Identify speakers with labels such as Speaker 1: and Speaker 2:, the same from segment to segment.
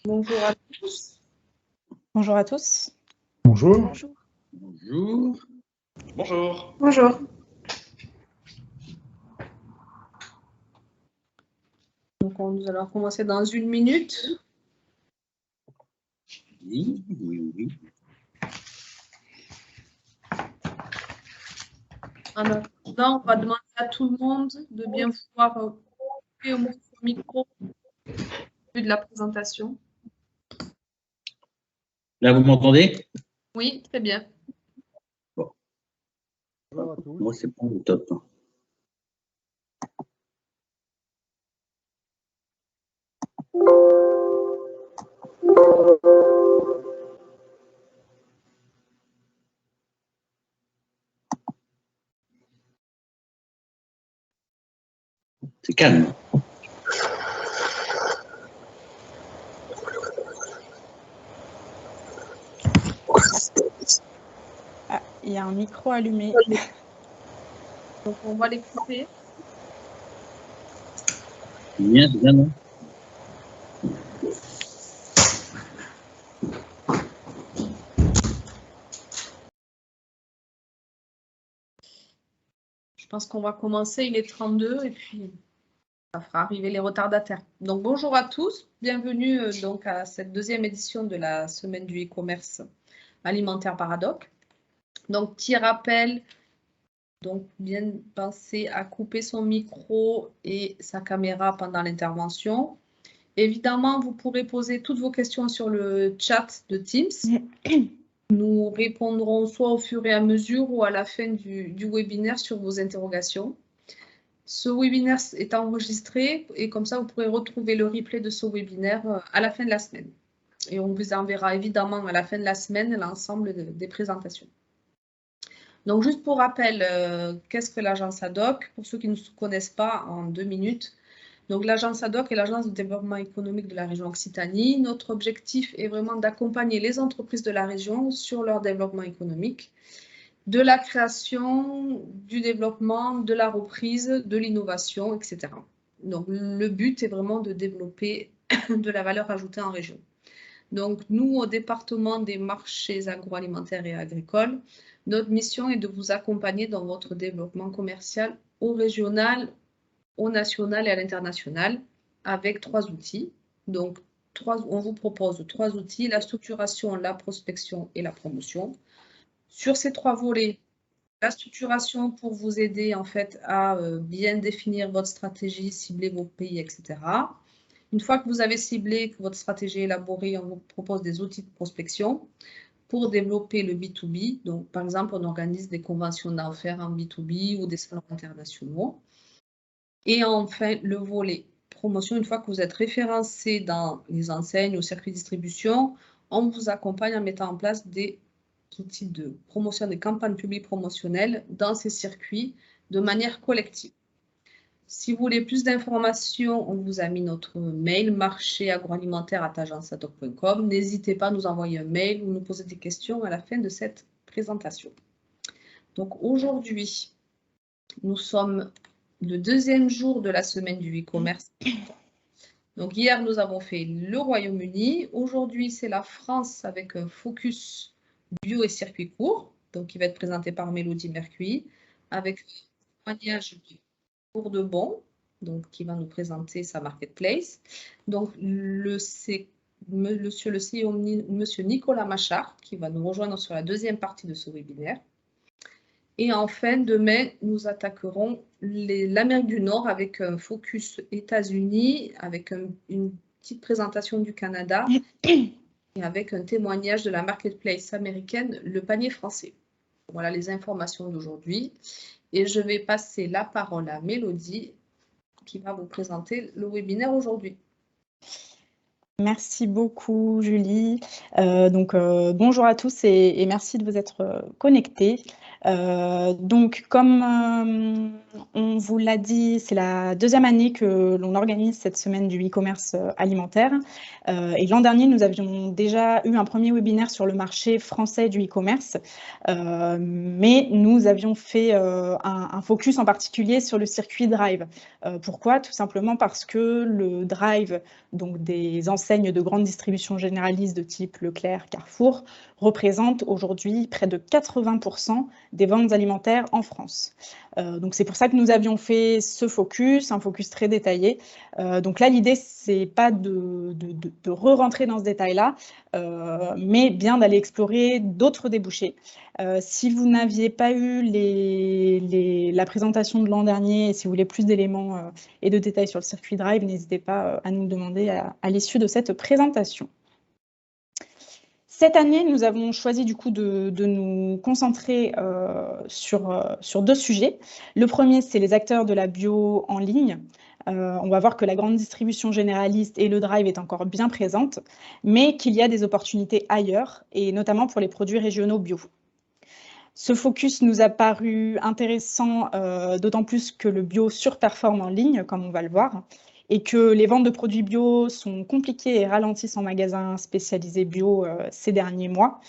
Speaker 1: Bonjour à tous.
Speaker 2: Bonjour à tous.
Speaker 3: Bonjour.
Speaker 1: Bonjour.
Speaker 4: Bonjour. Bonjour.
Speaker 1: Bonjour. Donc, nous allons commencer dans 1 minute.
Speaker 4: Oui.
Speaker 1: En attendant, on va demander à tout le monde de bien pouvoir couper au moins son micro au de la présentation.
Speaker 4: Là, vous m'entendez?
Speaker 1: Oui, très bien.
Speaker 4: Bon.
Speaker 3: Bonjour à tous.
Speaker 4: Moi, c'est pas le top. C'est calme.
Speaker 2: Ah, il y a un micro allumé.
Speaker 1: Donc, on va les couper.
Speaker 4: Bien, c'est bien, non?
Speaker 1: Je pense qu'on va commencer. Il est 32 et puis ça fera arriver les retardataires. Donc, bonjour à tous. Bienvenue donc à cette deuxième édition de la semaine du e-commerce alimentaire par Haddock. Donc, petit rappel. Donc, bien penser à couper son micro et sa caméra pendant l'intervention. Évidemment, vous pourrez poser toutes vos questions sur le chat de Teams. Nous répondrons soit au fur et à mesure ou à la fin du webinaire sur vos interrogations. Ce webinaire est enregistré et comme ça, vous pourrez retrouver le replay de ce webinaire à la fin de la semaine. Et on vous enverra évidemment à la fin de la semaine l'ensemble des présentations. Donc, juste pour rappel, qu'est-ce que l'agence Haddock? Pour ceux qui ne connaissent pas, en 2 minutes. Donc, l'agence Haddock est l'agence de développement économique de la région Occitanie. Notre objectif est vraiment d'accompagner les entreprises de la région sur leur développement économique, de la création, du développement, de la reprise, de l'innovation, etc. Donc, le but est vraiment de développer de la valeur ajoutée en région. Donc, nous, au département des marchés agroalimentaires et agricoles, notre mission est de vous accompagner dans votre développement commercial au régional, au national et à l'international avec 3 outils. Donc, on vous propose 3 outils, la structuration, la prospection et la promotion. Sur ces 3 volets, la structuration pour vous aider en fait à bien définir votre stratégie, cibler vos pays, etc. Une fois que vous avez ciblé, que votre stratégie est élaborée, on vous propose des outils de prospection pour développer le B2B. Donc, par exemple, on organise des conventions d'affaires en B2B ou des salons internationaux. Et enfin, le volet promotion, une fois que vous êtes référencé dans les enseignes ou circuits de distribution, on vous accompagne en mettant en place des outils de promotion, des campagnes publiques promotionnelles dans ces circuits de manière collective. Si vous voulez plus d'informations, on vous a mis notre mail marché-agroalimentaire@agencehadock.com. N'hésitez pas à nous envoyer un mail ou nous poser des questions à la fin de cette présentation. Donc aujourd'hui, nous sommes le 2e jour de la semaine du e-commerce. Donc hier, nous avons fait le Royaume-Uni. Aujourd'hui, c'est la France avec un focus bio et circuit court, donc qui va être présenté par Mélodie Mercury, avec un témoignage pour de bon, donc qui va nous présenter sa marketplace. Donc monsieur le CEO, monsieur Nicolas Machard, qui va nous rejoindre sur la 2e partie de ce webinaire. Et enfin, demain, nous attaquerons l'Amérique du Nord avec un focus États-Unis, avec une petite présentation du Canada et avec un témoignage de la marketplace américaine, le panier français. Voilà les informations d'aujourd'hui. Et je vais passer la parole à Mélodie qui va vous présenter le webinaire aujourd'hui.
Speaker 2: Merci beaucoup, Julie. Bonjour à tous et merci de vous être connectés. Donc, comme on vous l'a dit, c'est la deuxième année que l'on organise cette semaine du e-commerce alimentaire. Et l'an dernier, nous avions déjà eu un premier webinaire sur le marché français du e-commerce, mais nous avions fait un focus en particulier sur le circuit Drive. Pourquoi? Tout simplement parce que le Drive, donc des enseignes de grande distribution généraliste de type Leclerc, Carrefour, représente aujourd'hui près de 80% des ventes alimentaires en France. Donc c'est pour ça que nous avions fait ce focus, un focus très détaillé. Donc là, l'idée, c'est pas de re-rentrer dans ce détail-là, mais bien d'aller explorer d'autres débouchés. Si vous n'aviez pas eu la présentation de l'an dernier, et si vous voulez plus d'éléments et de détails sur le circuit Drive, n'hésitez pas à nous le demander à l'issue de cette présentation. Cette année, nous avons choisi du coup de nous concentrer sur deux sujets. Le premier, c'est les acteurs de la bio en ligne. On va voir que la grande distribution généraliste et le Drive est encore bien présente, mais qu'il y a des opportunités ailleurs, et notamment pour les produits régionaux bio. Ce focus nous a paru intéressant, d'autant plus que le bio surperforme en ligne, comme on va le voir, et que les ventes de produits bio sont compliquées et ralentissent en magasins spécialisés bio ces derniers mois.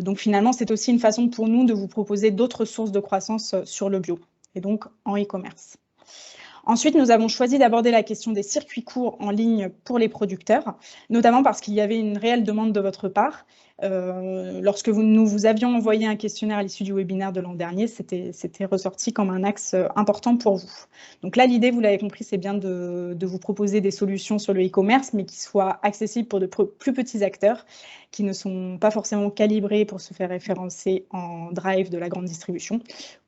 Speaker 2: Donc finalement, c'est aussi une façon pour nous de vous proposer d'autres sources de croissance sur le bio, et donc en e-commerce. Ensuite, nous avons choisi d'aborder la question des circuits courts en ligne pour les producteurs, notamment parce qu'il y avait une réelle demande de votre part. Lorsque nous vous avions envoyé un questionnaire à l'issue du webinaire de l'an dernier, c'était ressorti comme un axe important pour vous. Donc là, l'idée, vous l'avez compris, c'est bien de vous proposer des solutions sur le e-commerce, mais qui soient accessibles pour de plus petits acteurs, qui ne sont pas forcément calibrés pour se faire référencer en Drive de la grande distribution,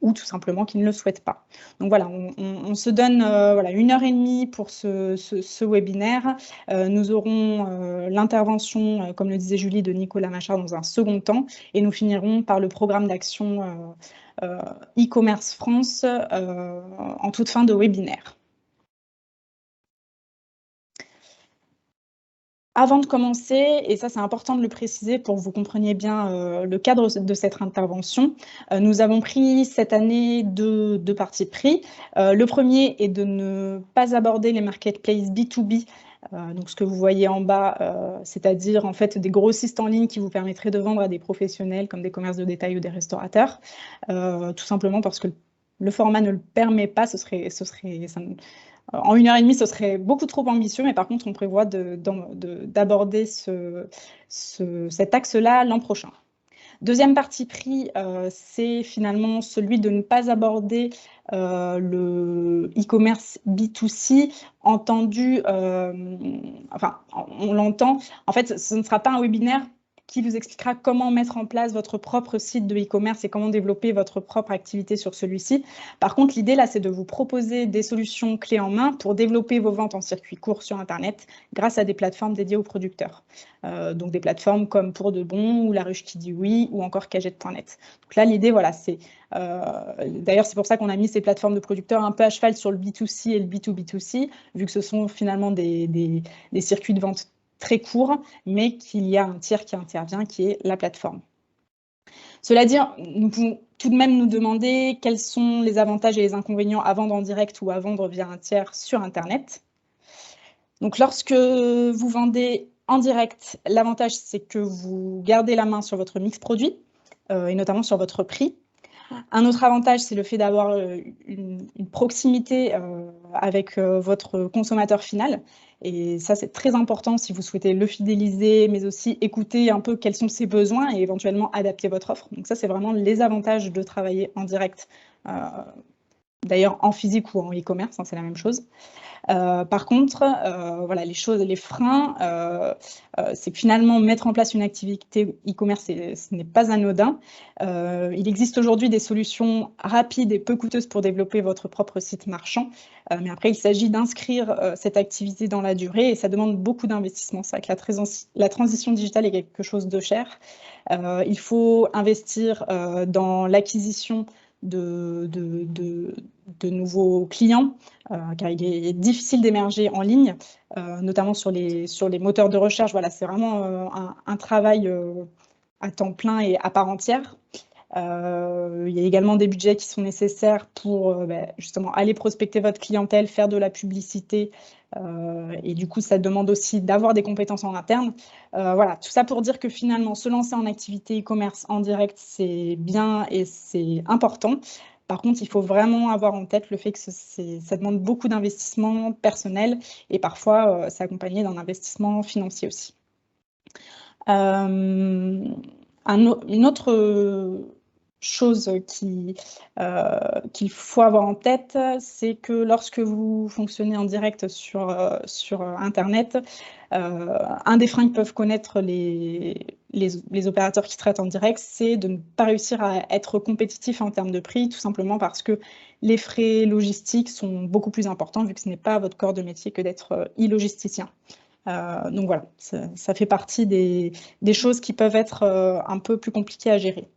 Speaker 2: ou tout simplement qui ne le souhaitent pas. Donc voilà, on se donne voilà, 1h30 pour ce webinaire. Nous aurons l'intervention, comme le disait Julie, de Nicolas Machard dans un second temps, et nous finirons par le programme d'action e-commerce France en toute fin de webinaire. Avant de commencer, et ça c'est important de le préciser pour que vous compreniez bien le cadre de cette intervention, nous avons pris cette année deux partis pris. Le premier est de ne pas aborder les marketplaces B2B, donc ce que vous voyez en bas, c'est-à-dire en fait des grossistes en ligne qui vous permettraient de vendre à des professionnels comme des commerces de détail ou des restaurateurs, tout simplement parce que le format ne le permet pas, en 1h30, ce serait beaucoup trop ambitieux, mais par contre, on prévoit d'aborder cet axe-là l'an prochain. Deuxième parti pris, c'est finalement celui de ne pas aborder le e-commerce B2C, entendu, enfin, on l'entend, en fait, ce ne sera pas un webinaire qui vous expliquera comment mettre en place votre propre site de e-commerce et comment développer votre propre activité sur celui-ci. Par contre, l'idée là, c'est de vous proposer des solutions clés en main pour développer vos ventes en circuit court sur Internet grâce à des plateformes dédiées aux producteurs. Donc des plateformes comme Pour de Bon ou La Ruche qui dit oui ou encore Cagette.net. Donc là, l'idée, voilà, c'est d'ailleurs, c'est pour ça qu'on a mis ces plateformes de producteurs un peu à cheval sur le B2C et le B2B2C, vu que ce sont finalement des circuits de vente très court, mais qu'il y a un tiers qui intervient, qui est la plateforme. Cela dit, nous pouvons tout de même nous demander quels sont les avantages et les inconvénients à vendre en direct ou à vendre via un tiers sur Internet. Donc, lorsque vous vendez en direct, l'avantage, c'est que vous gardez la main sur votre mix produit, et notamment sur votre prix. Un autre avantage, c'est le fait d'avoir une proximité avec votre consommateur final. Et ça, c'est très important si vous souhaitez le fidéliser, mais aussi écouter un peu quels sont ses besoins et éventuellement adapter votre offre. Donc ça, c'est vraiment les avantages de travailler en direct, d'ailleurs en physique ou en e-commerce, hein, c'est la même chose. Par contre, voilà, les freins, c'est que finalement, mettre en place une activité e-commerce, ce n'est pas anodin. Il existe aujourd'hui des solutions rapides et peu coûteuses pour développer votre propre site marchand. Mais après, il s'agit d'inscrire cette activité dans la durée et ça demande beaucoup d'investissement. C'est vrai que la transition digitale est quelque chose de cher. Il faut investir dans l'acquisition de nouveaux clients, car il est difficile d'émerger en ligne, notamment sur les moteurs de recherche. Voilà, c'est vraiment un travail à temps plein et à part entière. Il y a également des budgets qui sont nécessaires pour justement aller prospecter votre clientèle, faire de la publicité. Et du coup, ça demande aussi d'avoir des compétences en interne. Voilà, tout ça pour dire que finalement, se lancer en activité e-commerce en direct, c'est bien et c'est important. Par contre, il faut vraiment avoir en tête le fait que ça demande beaucoup d'investissement personnel et parfois, c'est accompagné d'un investissement financier aussi. Une autre chose qu'il faut avoir en tête, c'est que lorsque vous fonctionnez en direct sur Internet, un des freins que peuvent connaître les opérateurs qui traitent en direct, c'est de ne pas réussir à être compétitif en termes de prix, tout simplement parce que les frais logistiques sont beaucoup plus importants, vu que ce n'est pas votre corps de métier que d'être e-logisticien. Donc voilà, ça fait partie des choses qui peuvent être un peu plus compliquées à gérer.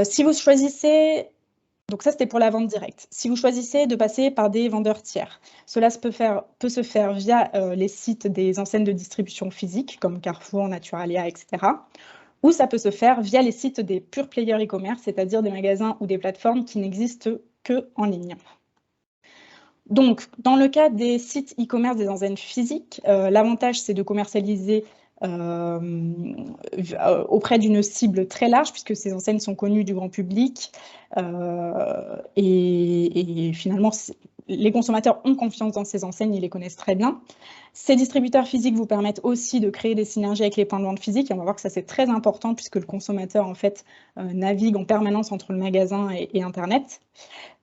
Speaker 2: Si vous choisissez, donc ça c'était pour la vente directe, si vous choisissez de passer par des vendeurs tiers, cela peut se faire via les sites des enseignes de distribution physique comme Carrefour, Naturalia, etc. Ou ça peut se faire via les sites des pure players e-commerce, c'est-à-dire des magasins ou des plateformes qui n'existent qu'en ligne. Donc, dans le cas des sites e-commerce des enseignes physiques, l'avantage, c'est de commercialiser auprès d'une cible très large, puisque ces enseignes sont connues du grand public. Et finalement, les consommateurs ont confiance dans ces enseignes, ils les connaissent très bien. Ces distributeurs physiques vous permettent aussi de créer des synergies avec les points de vente physiques. Et on va voir que ça, c'est très important, puisque le consommateur, en fait, navigue en permanence entre le magasin et Internet.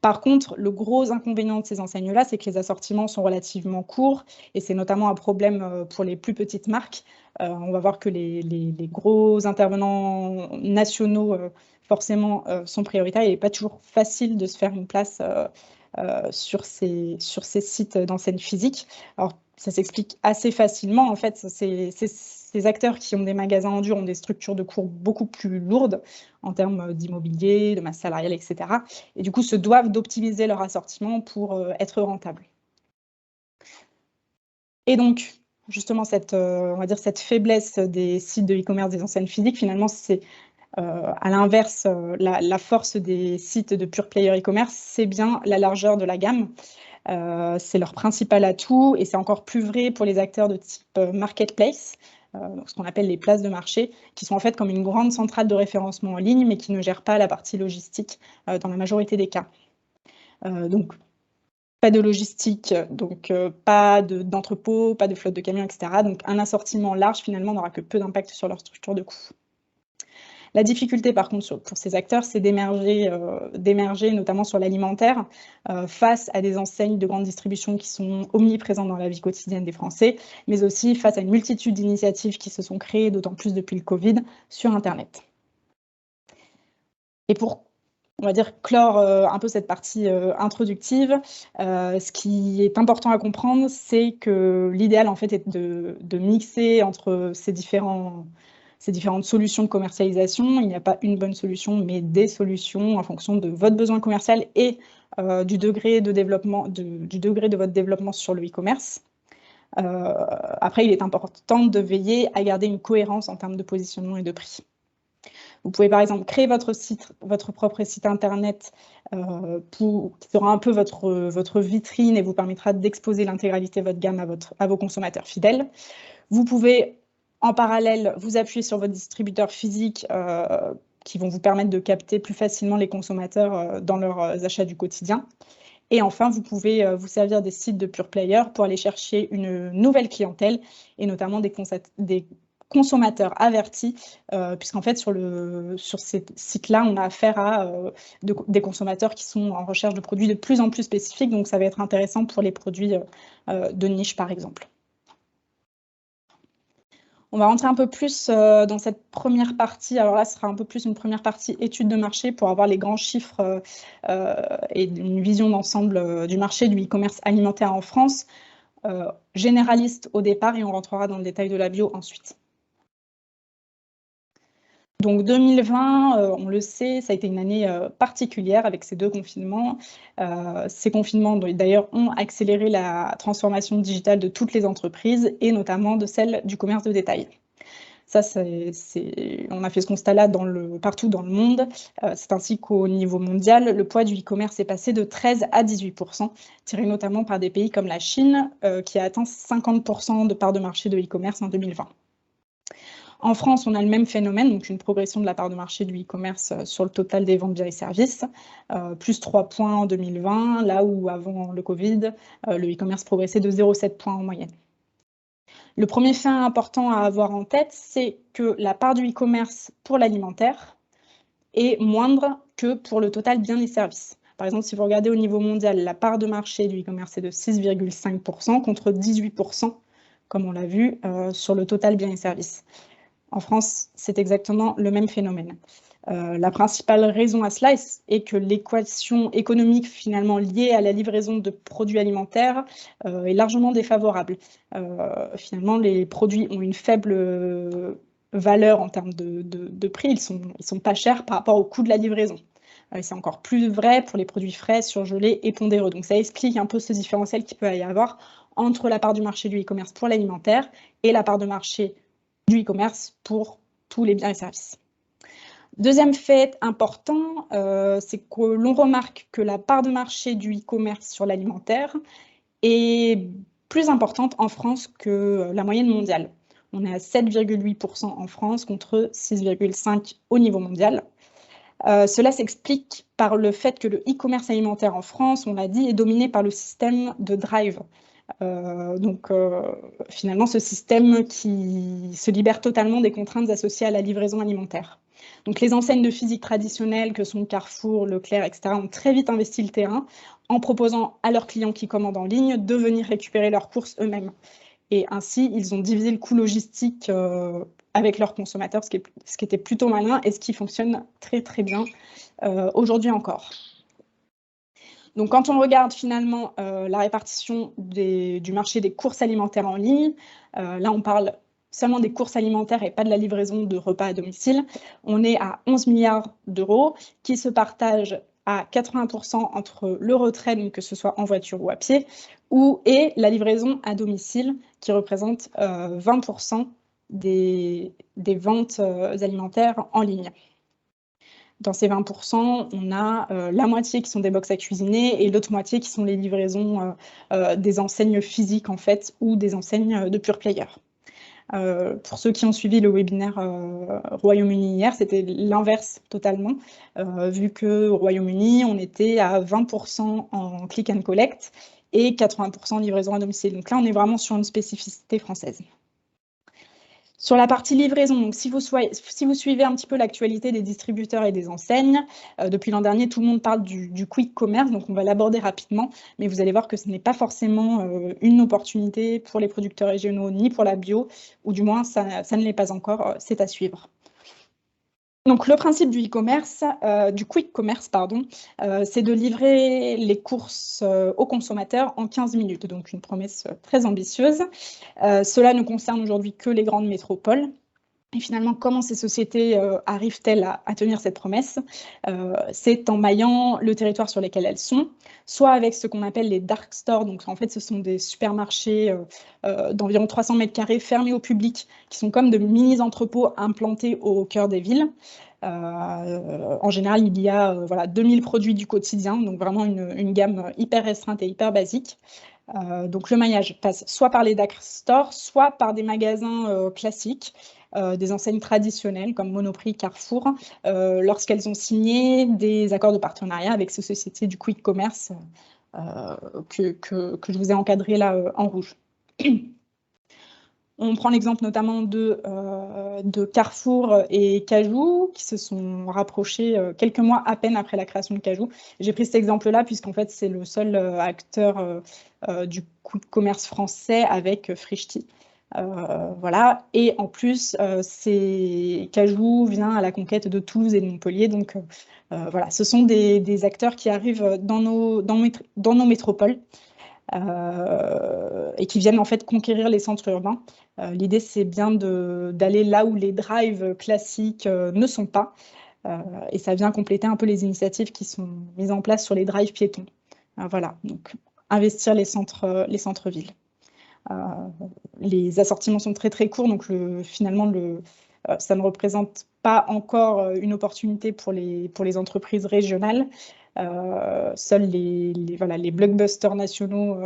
Speaker 2: Par contre, le gros inconvénient de ces enseignes-là, c'est que les assortiments sont relativement courts et c'est notamment un problème pour les plus petites marques. On va voir que les gros intervenants nationaux, forcément, sont prioritaires. Il n'est pas toujours facile de se faire une place sur ces sites d'enseignes physiques. Alors, ça s'explique assez facilement. En fait, ces acteurs qui ont des magasins en dur ont des structures de coûts beaucoup plus lourdes en termes d'immobilier, de masse salariale, etc. Et du coup, se doivent d'optimiser leur assortiment pour être rentables. Et donc, justement, on va dire cette faiblesse des sites de e-commerce des enseignes physiques, finalement, c'est à l'inverse, la force des sites de pure player e-commerce, c'est bien la largeur de la gamme. C'est leur principal atout et c'est encore plus vrai pour les acteurs de type marketplace, donc ce qu'on appelle les places de marché, qui sont en fait comme une grande centrale de référencement en ligne, mais qui ne gèrent pas la partie logistique dans la majorité des cas. Donc, pas de logistique, donc pas d'entrepôt, pas de flotte de camions, etc. Donc, un assortiment large, finalement, n'aura que peu d'impact sur leur structure de coût. La difficulté, par contre, pour ces acteurs, c'est d'émerger, notamment sur l'alimentaire, face à des enseignes de grande distribution qui sont omniprésentes dans la vie quotidienne des Français, mais aussi face à une multitude d'initiatives qui se sont créées, d'autant plus depuis le Covid, sur Internet. Et pour, on va dire, clore un peu cette partie introductive, ce qui est important à comprendre, c'est que l'idéal, en fait, est de mixer entre ces différentes solutions de commercialisation. Il n'y a pas une bonne solution, mais des solutions en fonction de votre besoin commercial et du degré de développement, du degré de votre développement sur le e-commerce. Après, il est important de veiller à garder une cohérence en termes de positionnement et de prix. Vous pouvez par exemple créer votre propre site internet qui sera un peu votre vitrine et vous permettra d'exposer l'intégralité de votre gamme à vos consommateurs fidèles. Vous pouvez en parallèle vous appuyer sur votre distributeur physique qui vont vous permettre de capter plus facilement les consommateurs dans leurs achats du quotidien. Et enfin, vous pouvez vous servir des sites de pure player pour aller chercher une nouvelle clientèle et notamment des consommateurs avertis, puisqu'en fait, sur ces sites-là, on a affaire à des consommateurs qui sont en recherche de produits de plus en plus spécifiques, donc ça va être intéressant pour les produits de niche, par exemple. On va rentrer un peu plus dans cette première partie. Alors là, ce sera un peu plus une première partie étude de marché pour avoir les grands chiffres et une vision d'ensemble du marché du e-commerce alimentaire en France, généraliste au départ, et on rentrera dans le détail de la bio ensuite. Donc 2020, on le sait, ça a été une année particulière avec ces deux confinements. Ces confinements, d'ailleurs, ont accéléré la transformation digitale de toutes les entreprises et notamment de celle du commerce de détail. Ça, on a fait ce constat-là partout dans le monde. C'est ainsi qu'au niveau mondial, le poids du e-commerce est passé de 13 à 18%, tiré notamment par des pays comme la Chine, qui a atteint 50% de part de marché de e-commerce en 2020. En France, on a le même phénomène, donc une progression de la part de marché du e-commerce sur le total des ventes biens et services, plus 3 points en 2020, là où avant le Covid, le e-commerce progressait de 0,7 points en moyenne. Le premier fait important à avoir en tête, c'est que la part du e-commerce pour l'alimentaire est moindre que pour le total biens et services. Par exemple, si vous regardez au niveau mondial, la part de marché du e-commerce est de 6,5% contre 18%, comme on l'a vu, sur le total biens et services. En France, c'est exactement le même phénomène. La principale raison à cela est que l'équation économique finalement liée à la livraison de produits alimentaires est largement défavorable. Finalement, les produits ont une faible valeur en termes de prix, ils sont pas chers par rapport au coût de la livraison. C'est encore plus vrai pour les produits frais, surgelés et pondéreux. Donc ça explique un peu ce différentiel qu'il peut y avoir entre la part du marché du e-commerce pour l'alimentaire et la part de marché du e-commerce pour tous les biens et services. Deuxième fait important, c'est que l'on remarque que la part de marché du e-commerce sur l'alimentaire est plus importante en France que la moyenne mondiale. On est à 7,8% en France contre 6,5% au niveau mondial. Cela s'explique par le fait que le e-commerce alimentaire en France, on l'a dit, est dominé par le système de drive. Finalement, ce système qui se libère totalement des contraintes associées à la livraison alimentaire. Donc, les enseignes de physique traditionnelles que sont Carrefour, Leclerc, etc., ont très vite investi le terrain en proposant à leurs clients qui commandent en ligne de venir récupérer leurs courses eux-mêmes. Et ainsi, ils ont divisé le coût logistique avec leurs consommateurs, ce qui était plutôt malin et ce qui fonctionne très, très bien aujourd'hui encore. Donc, quand on regarde finalement la répartition du marché des courses alimentaires en ligne, là, on parle seulement des courses alimentaires et pas de la livraison de repas à domicile. On est à 11 milliards d'euros qui se partagent à 80% entre le retrait, donc que ce soit en voiture ou à pied, et la livraison à domicile qui représente 20% des ventes alimentaires en ligne. Dans ces 20%, on a la moitié qui sont des box à cuisiner et l'autre moitié qui sont les livraisons des enseignes physiques en fait ou des enseignes de pure player. Pour ceux qui ont suivi le webinaire Royaume-Uni hier, c'était l'inverse totalement, vu qu'au Royaume-Uni, on était à 20% en click and collect et 80% en livraison à domicile. Donc là, on est vraiment sur une spécificité française. Sur la partie livraison, donc si vous suivez un petit peu l'actualité des distributeurs et des enseignes, depuis l'an dernier, tout le monde parle du quick commerce, donc on va l'aborder rapidement, mais vous allez voir que ce n'est pas forcément une opportunité pour les producteurs régionaux ni pour la bio, ou du moins ça ne l'est pas encore, c'est à suivre. Donc, le principe du e-commerce, du quick commerce, pardon, c'est de livrer les courses aux consommateurs en 15 minutes. Donc, une promesse très ambitieuse. Cela ne concerne aujourd'hui que les grandes métropoles. Et finalement, comment ces sociétés arrivent-elles à tenir cette promesse? C'est en maillant le territoire sur lequel elles sont, soit avec ce qu'on appelle les dark stores. Donc, en fait, ce sont des supermarchés d'environ 300 mètres carrés fermés au public, qui sont comme de mini-entrepôts implantés au cœur des villes. En général, il y a 2000 produits du quotidien, donc vraiment une gamme hyper restreinte et hyper basique. Donc, le maillage passe soit par les dark stores, soit par des magasins classiques, des enseignes traditionnelles comme Monoprix, Carrefour, lorsqu'elles ont signé des accords de partenariat avec ces sociétés du quick commerce que je vous ai encadré là en rouge. On prend l'exemple notamment de Carrefour et Cajoo qui se sont rapprochés quelques mois à peine après la création de Cajoo. J'ai pris cet exemple-là puisqu'en fait, c'est le seul acteur du commerce français avec Frischti. Voilà. Et en plus, Cajoo vient à la conquête de Toulouse et de Montpellier. Donc, voilà, ce sont des acteurs qui arrivent dans nos métropoles. Et qui viennent en fait conquérir les centres urbains. L'idée, c'est bien d'aller là où les drives classiques ne sont pas. Et ça vient compléter un peu les initiatives qui sont mises en place sur les drives piétons. Voilà, donc investir les centres-villes. Les assortiments sont très très courts, donc finalement ça ne représente pas encore une opportunité pour les entreprises régionales. Seuls les blockbusters nationaux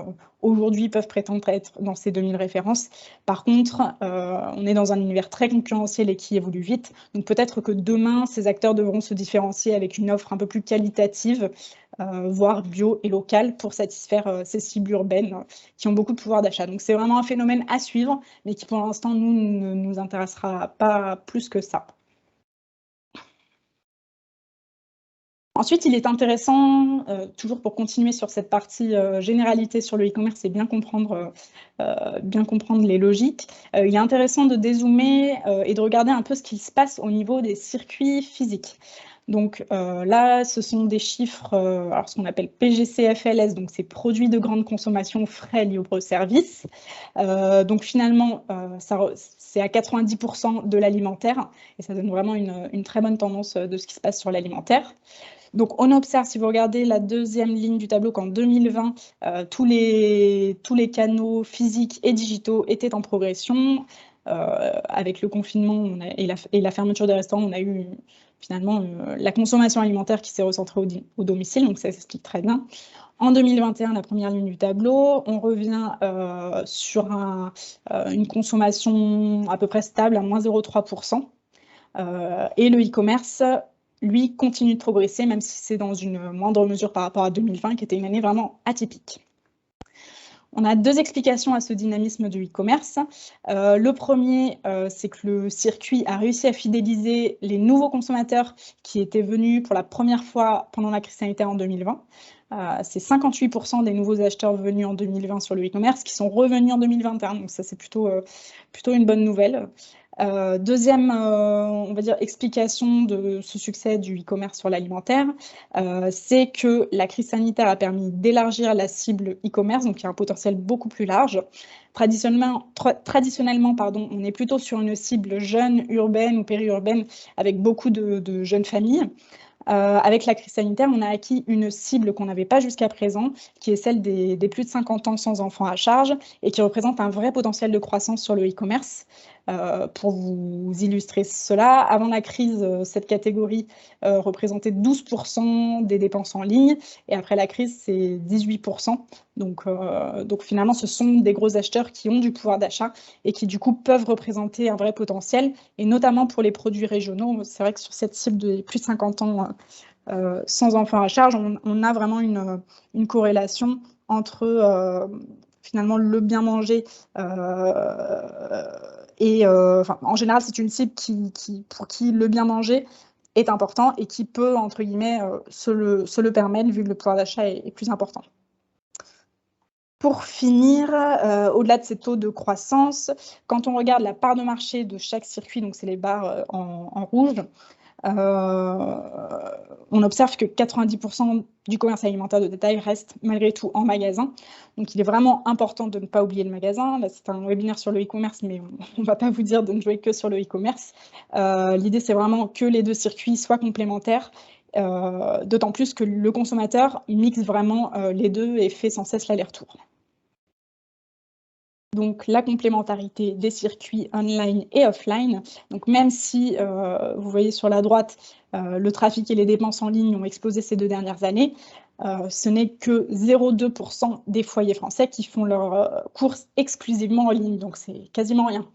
Speaker 2: aujourd'hui peuvent prétendre être dans ces 2000 références. Par contre, on est dans un univers très concurrentiel et qui évolue vite. Donc peut-être que demain, ces acteurs devront se différencier avec une offre un peu plus qualitative, voire bio et locale, pour satisfaire ces cibles urbaines qui ont beaucoup de pouvoir d'achat. Donc c'est vraiment un phénomène à suivre, mais qui pour l'instant, ne nous intéressera pas plus que ça. Ensuite, il est intéressant, toujours pour continuer sur cette partie généralité sur le e-commerce et bien comprendre les logiques, il est intéressant de dézoomer et de regarder un peu ce qui se passe au niveau des circuits physiques. Donc là, ce sont des chiffres, alors ce qu'on appelle PGCFLS, donc c'est produits de grande consommation frais libre service. Donc finalement, c'est à 90% de l'alimentaire et ça donne vraiment une très bonne tendance de ce qui se passe sur l'alimentaire. Donc, on observe, si vous regardez la deuxième ligne du tableau, qu'en 2020, tous les canaux physiques et digitaux étaient en progression. Avec le confinement et la fermeture des restaurants, on a eu finalement la consommation alimentaire qui s'est recentrée au domicile, donc ça s'explique très bien. En 2021, la première ligne du tableau, on revient sur une consommation à peu près stable à moins 0,3%. Et le e-commerce, lui, continue de progresser, même si c'est dans une moindre mesure par rapport à 2020, qui était une année vraiment atypique. On a deux explications à ce dynamisme du e-commerce. Le premier, c'est que le circuit a réussi à fidéliser les nouveaux consommateurs qui étaient venus pour la première fois pendant la crise sanitaire en 2020. C'est 58% des nouveaux acheteurs venus en 2020 sur le e-commerce qui sont revenus en 2021. Donc ça, c'est plutôt une bonne nouvelle. Deuxième, on va dire, explication de ce succès du e-commerce sur l'alimentaire, c'est que la crise sanitaire a permis d'élargir la cible e-commerce, donc il y a un potentiel beaucoup plus large. Traditionnellement, on est plutôt sur une cible jeune, urbaine ou périurbaine, avec beaucoup de jeunes familles. Avec la crise sanitaire, on a acquis une cible qu'on n'avait pas jusqu'à présent, qui est celle des plus de 50 ans sans enfants à charge et qui représente un vrai potentiel de croissance sur le e-commerce. Pour vous illustrer cela, avant la crise, cette catégorie représentait 12% des dépenses en ligne et après la crise, c'est 18%. Donc finalement, ce sont des gros acheteurs qui ont du pouvoir d'achat et qui du coup peuvent représenter un vrai potentiel, et notamment pour les produits régionaux. C'est vrai que sur cette cible de plus de 50 ans sans enfants à charge, on a vraiment une corrélation entre finalement le bien manger en général, c'est une cible pour qui le bien manger est important et qui peut, entre guillemets, se le permettre vu que le pouvoir d'achat est plus important. Pour finir, au-delà de ces taux de croissance, quand on regarde la part de marché de chaque circuit, donc c'est les barres en rouge, on observe que 90% du commerce alimentaire de détail reste malgré tout en magasin. Donc, il est vraiment important de ne pas oublier le magasin. Là, c'est un webinaire sur le e-commerce, mais on ne va pas vous dire de ne jouer que sur le e-commerce. L'idée, c'est vraiment que les deux circuits soient complémentaires, d'autant plus que le consommateur mixe vraiment les deux et fait sans cesse l'aller-retour. Donc, la complémentarité des circuits online et offline. Donc, même si, vous voyez sur la droite, le trafic et les dépenses en ligne ont explosé ces 2 dernières années, ce n'est que 0,2% des foyers français qui font leurs courses exclusivement en ligne. Donc, c'est quasiment rien.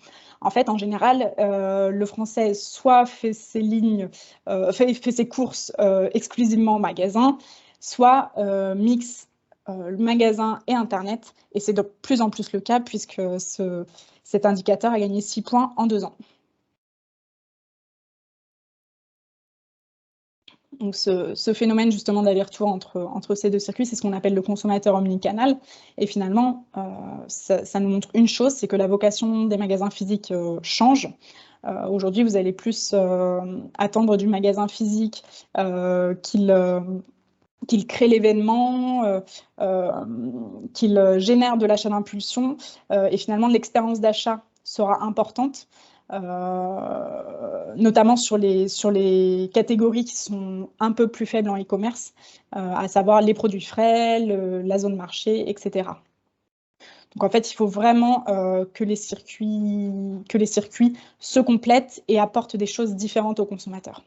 Speaker 2: En fait, en général, le Français soit fait ses courses exclusivement en magasin, soit mixe le magasin et Internet, et c'est de plus en plus le cas puisque cet indicateur a gagné 6 points en 2 ans. Donc ce phénomène justement d'aller-retour entre ces deux circuits, c'est ce qu'on appelle le consommateur omnicanal. Et finalement, ça nous montre une chose, c'est que la vocation des magasins physiques change. Aujourd'hui, vous allez plus attendre du magasin physique qu'il crée l'événement, qu'il génère de l'achat d'impulsion, et finalement l'expérience d'achat sera importante, notamment sur les catégories qui sont un peu plus faibles en e-commerce, à savoir les produits frais, la zone marché, etc. Donc en fait, il faut vraiment que les circuits se complètent et apportent des choses différentes aux consommateurs.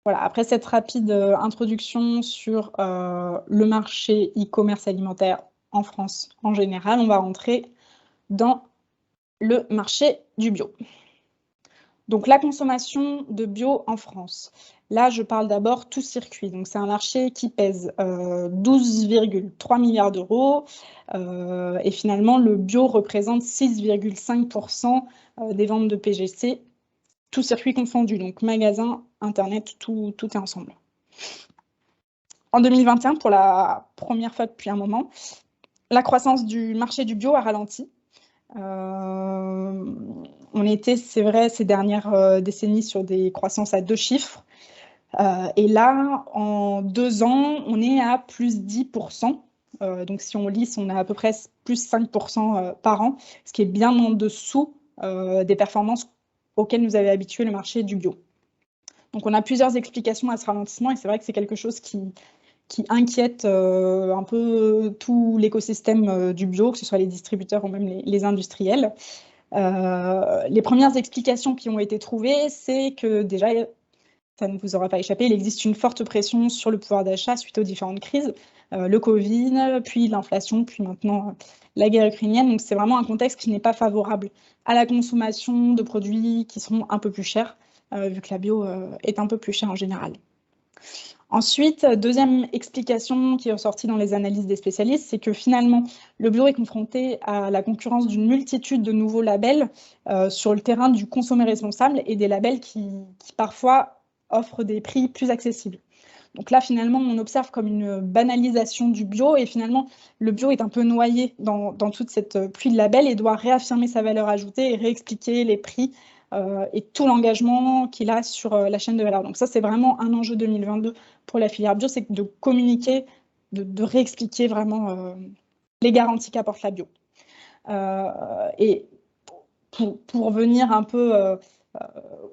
Speaker 2: Voilà, après cette rapide introduction sur le marché e-commerce alimentaire en France en général, on va rentrer dans le marché du bio. Donc la consommation de bio en France. Là, je parle d'abord tout circuit. Donc c'est un marché qui pèse 12,3 milliards d'euros et finalement le bio représente 6,5% des ventes de PGC, tout circuit confondu, donc magasin, internet, tout est ensemble. En 2021, pour la première fois depuis un moment, la croissance du marché du bio a ralenti. On était, c'est vrai, ces dernières décennies sur des croissances à 2 chiffres. Et là, en 2 ans, on est à plus 10%. Donc si on lisse, on est à peu près plus 5% par an, ce qui est bien en dessous des performances auxquelles nous avait habitué le marché du bio. Donc on a plusieurs explications à ce ralentissement et c'est vrai que c'est quelque chose qui inquiète un peu tout l'écosystème du bio, que ce soit les distributeurs ou même les industriels. Les premières explications qui ont été trouvées, c'est que déjà, ça ne vous aura pas échappé, il existe une forte pression sur le pouvoir d'achat suite aux différentes crises, le Covid, puis l'inflation, puis maintenant la guerre ukrainienne. Donc c'est vraiment un contexte qui n'est pas favorable à la consommation de produits qui seront un peu plus chers, vu que la bio est un peu plus chère en général. Ensuite, deuxième explication qui est ressortie dans les analyses des spécialistes, c'est que finalement, le bio est confronté à la concurrence d'une multitude de nouveaux labels sur le terrain du consommer responsable et des labels qui parfois offrent des prix plus accessibles. Donc là, finalement, on observe comme une banalisation du bio et finalement, le bio est un peu noyé dans toute cette pluie de labels et doit réaffirmer sa valeur ajoutée et réexpliquer les prix et tout l'engagement qu'il a sur la chaîne de valeur. Donc ça, c'est vraiment un enjeu 2022 pour la filière bio, c'est de communiquer, de réexpliquer vraiment les garanties qu'apporte la bio. Et pour venir un peu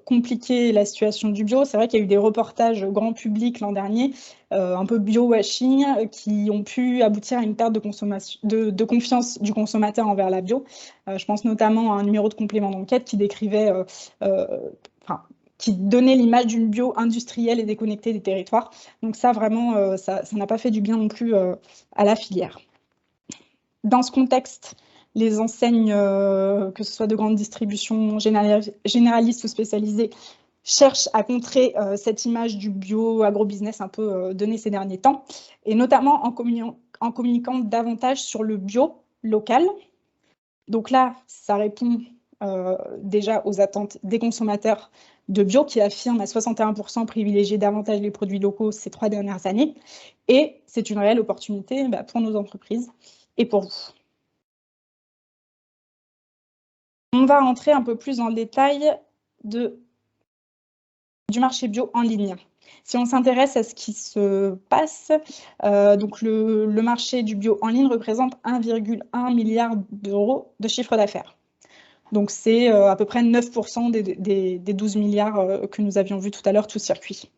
Speaker 2: compliquer la situation du bio, c'est vrai qu'il y a eu des reportages grand public l'an dernier, un peu bio-washing, qui ont pu aboutir à une perte de confiance du consommateur envers la bio. Je pense notamment à un numéro de complément d'enquête qui décrivait, qui donnait l'image d'une bio industrielle et déconnectée des territoires. Donc ça, vraiment, ça n'a pas fait du bien non plus à la filière. Dans ce contexte, les enseignes, que ce soit de grande distribution, généralistes ou spécialisées, cherchent à contrer cette image du bio-agrobusiness un peu donnée ces derniers temps, et notamment en communiquant davantage sur le bio local. Donc là, ça répond déjà aux attentes des consommateurs de bio qui affirment à 61% privilégier davantage les produits locaux ces 3 dernières années. Et c'est une réelle opportunité pour nos entreprises et pour vous. On va rentrer un peu plus dans le détail du marché bio en ligne. Si on s'intéresse à ce qui se passe, donc le marché du bio en ligne représente 1,1 milliard d'euros de chiffre d'affaires. Donc c'est à peu près 9% des 12 milliards que nous avions vus tout à l'heure, tout circuit.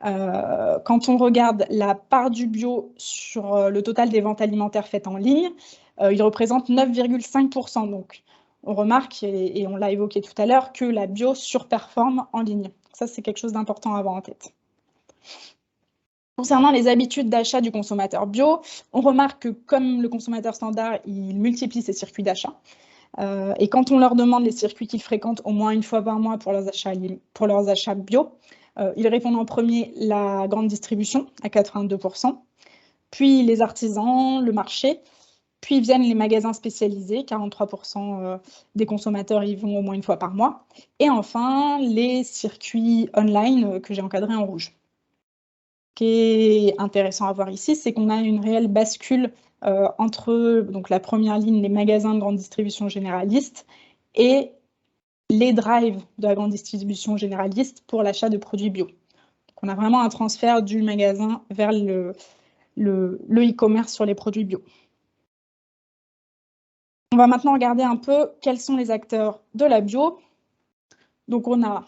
Speaker 2: Quand on regarde la part du bio sur le total des ventes alimentaires faites en ligne, il représente 9,5%. Donc on remarque, et on l'a évoqué tout à l'heure, que la bio surperforme en ligne. Ça, c'est quelque chose d'important à avoir en tête. Concernant les habitudes d'achat du consommateur bio, on remarque que comme le consommateur standard, il multiplie ses circuits d'achat. Et quand on leur demande les circuits qu'ils fréquentent au moins une fois par mois pour leurs achats bio, ils répondent en premier la grande distribution à 82%, puis les artisans, le marché, puis viennent les magasins spécialisés, 43% des consommateurs y vont au moins une fois par mois, et enfin les circuits online que j'ai encadrés en rouge. Ce qui est intéressant à voir ici, c'est qu'on a une réelle bascule entre donc, la première ligne, les magasins de grande distribution généraliste, et les drives de la grande distribution généraliste pour l'achat de produits bio. Donc, on a vraiment un transfert du magasin vers le e-commerce sur les produits bio. On va maintenant regarder un peu quels sont les acteurs de la bio. Donc, on a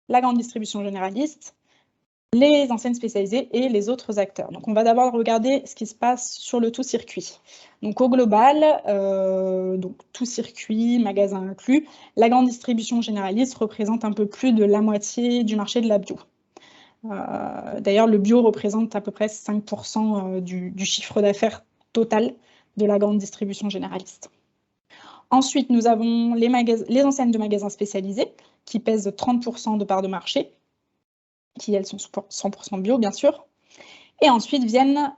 Speaker 2: la grande distribution généraliste, les enseignes spécialisées et les autres acteurs. Donc, on va d'abord regarder ce qui se passe sur le tout circuit. Donc, au global, donc, tout circuit, magasin inclus, la grande distribution généraliste représente un peu plus de la moitié du marché de la bio. D'ailleurs, le bio représente à peu près 5% du chiffre d'affaires total de la grande distribution généraliste. Ensuite, nous avons les enseignes de magasins spécialisés qui pèsent 30% de part de marché, qui elles sont 100% bio, bien sûr. Et ensuite viennent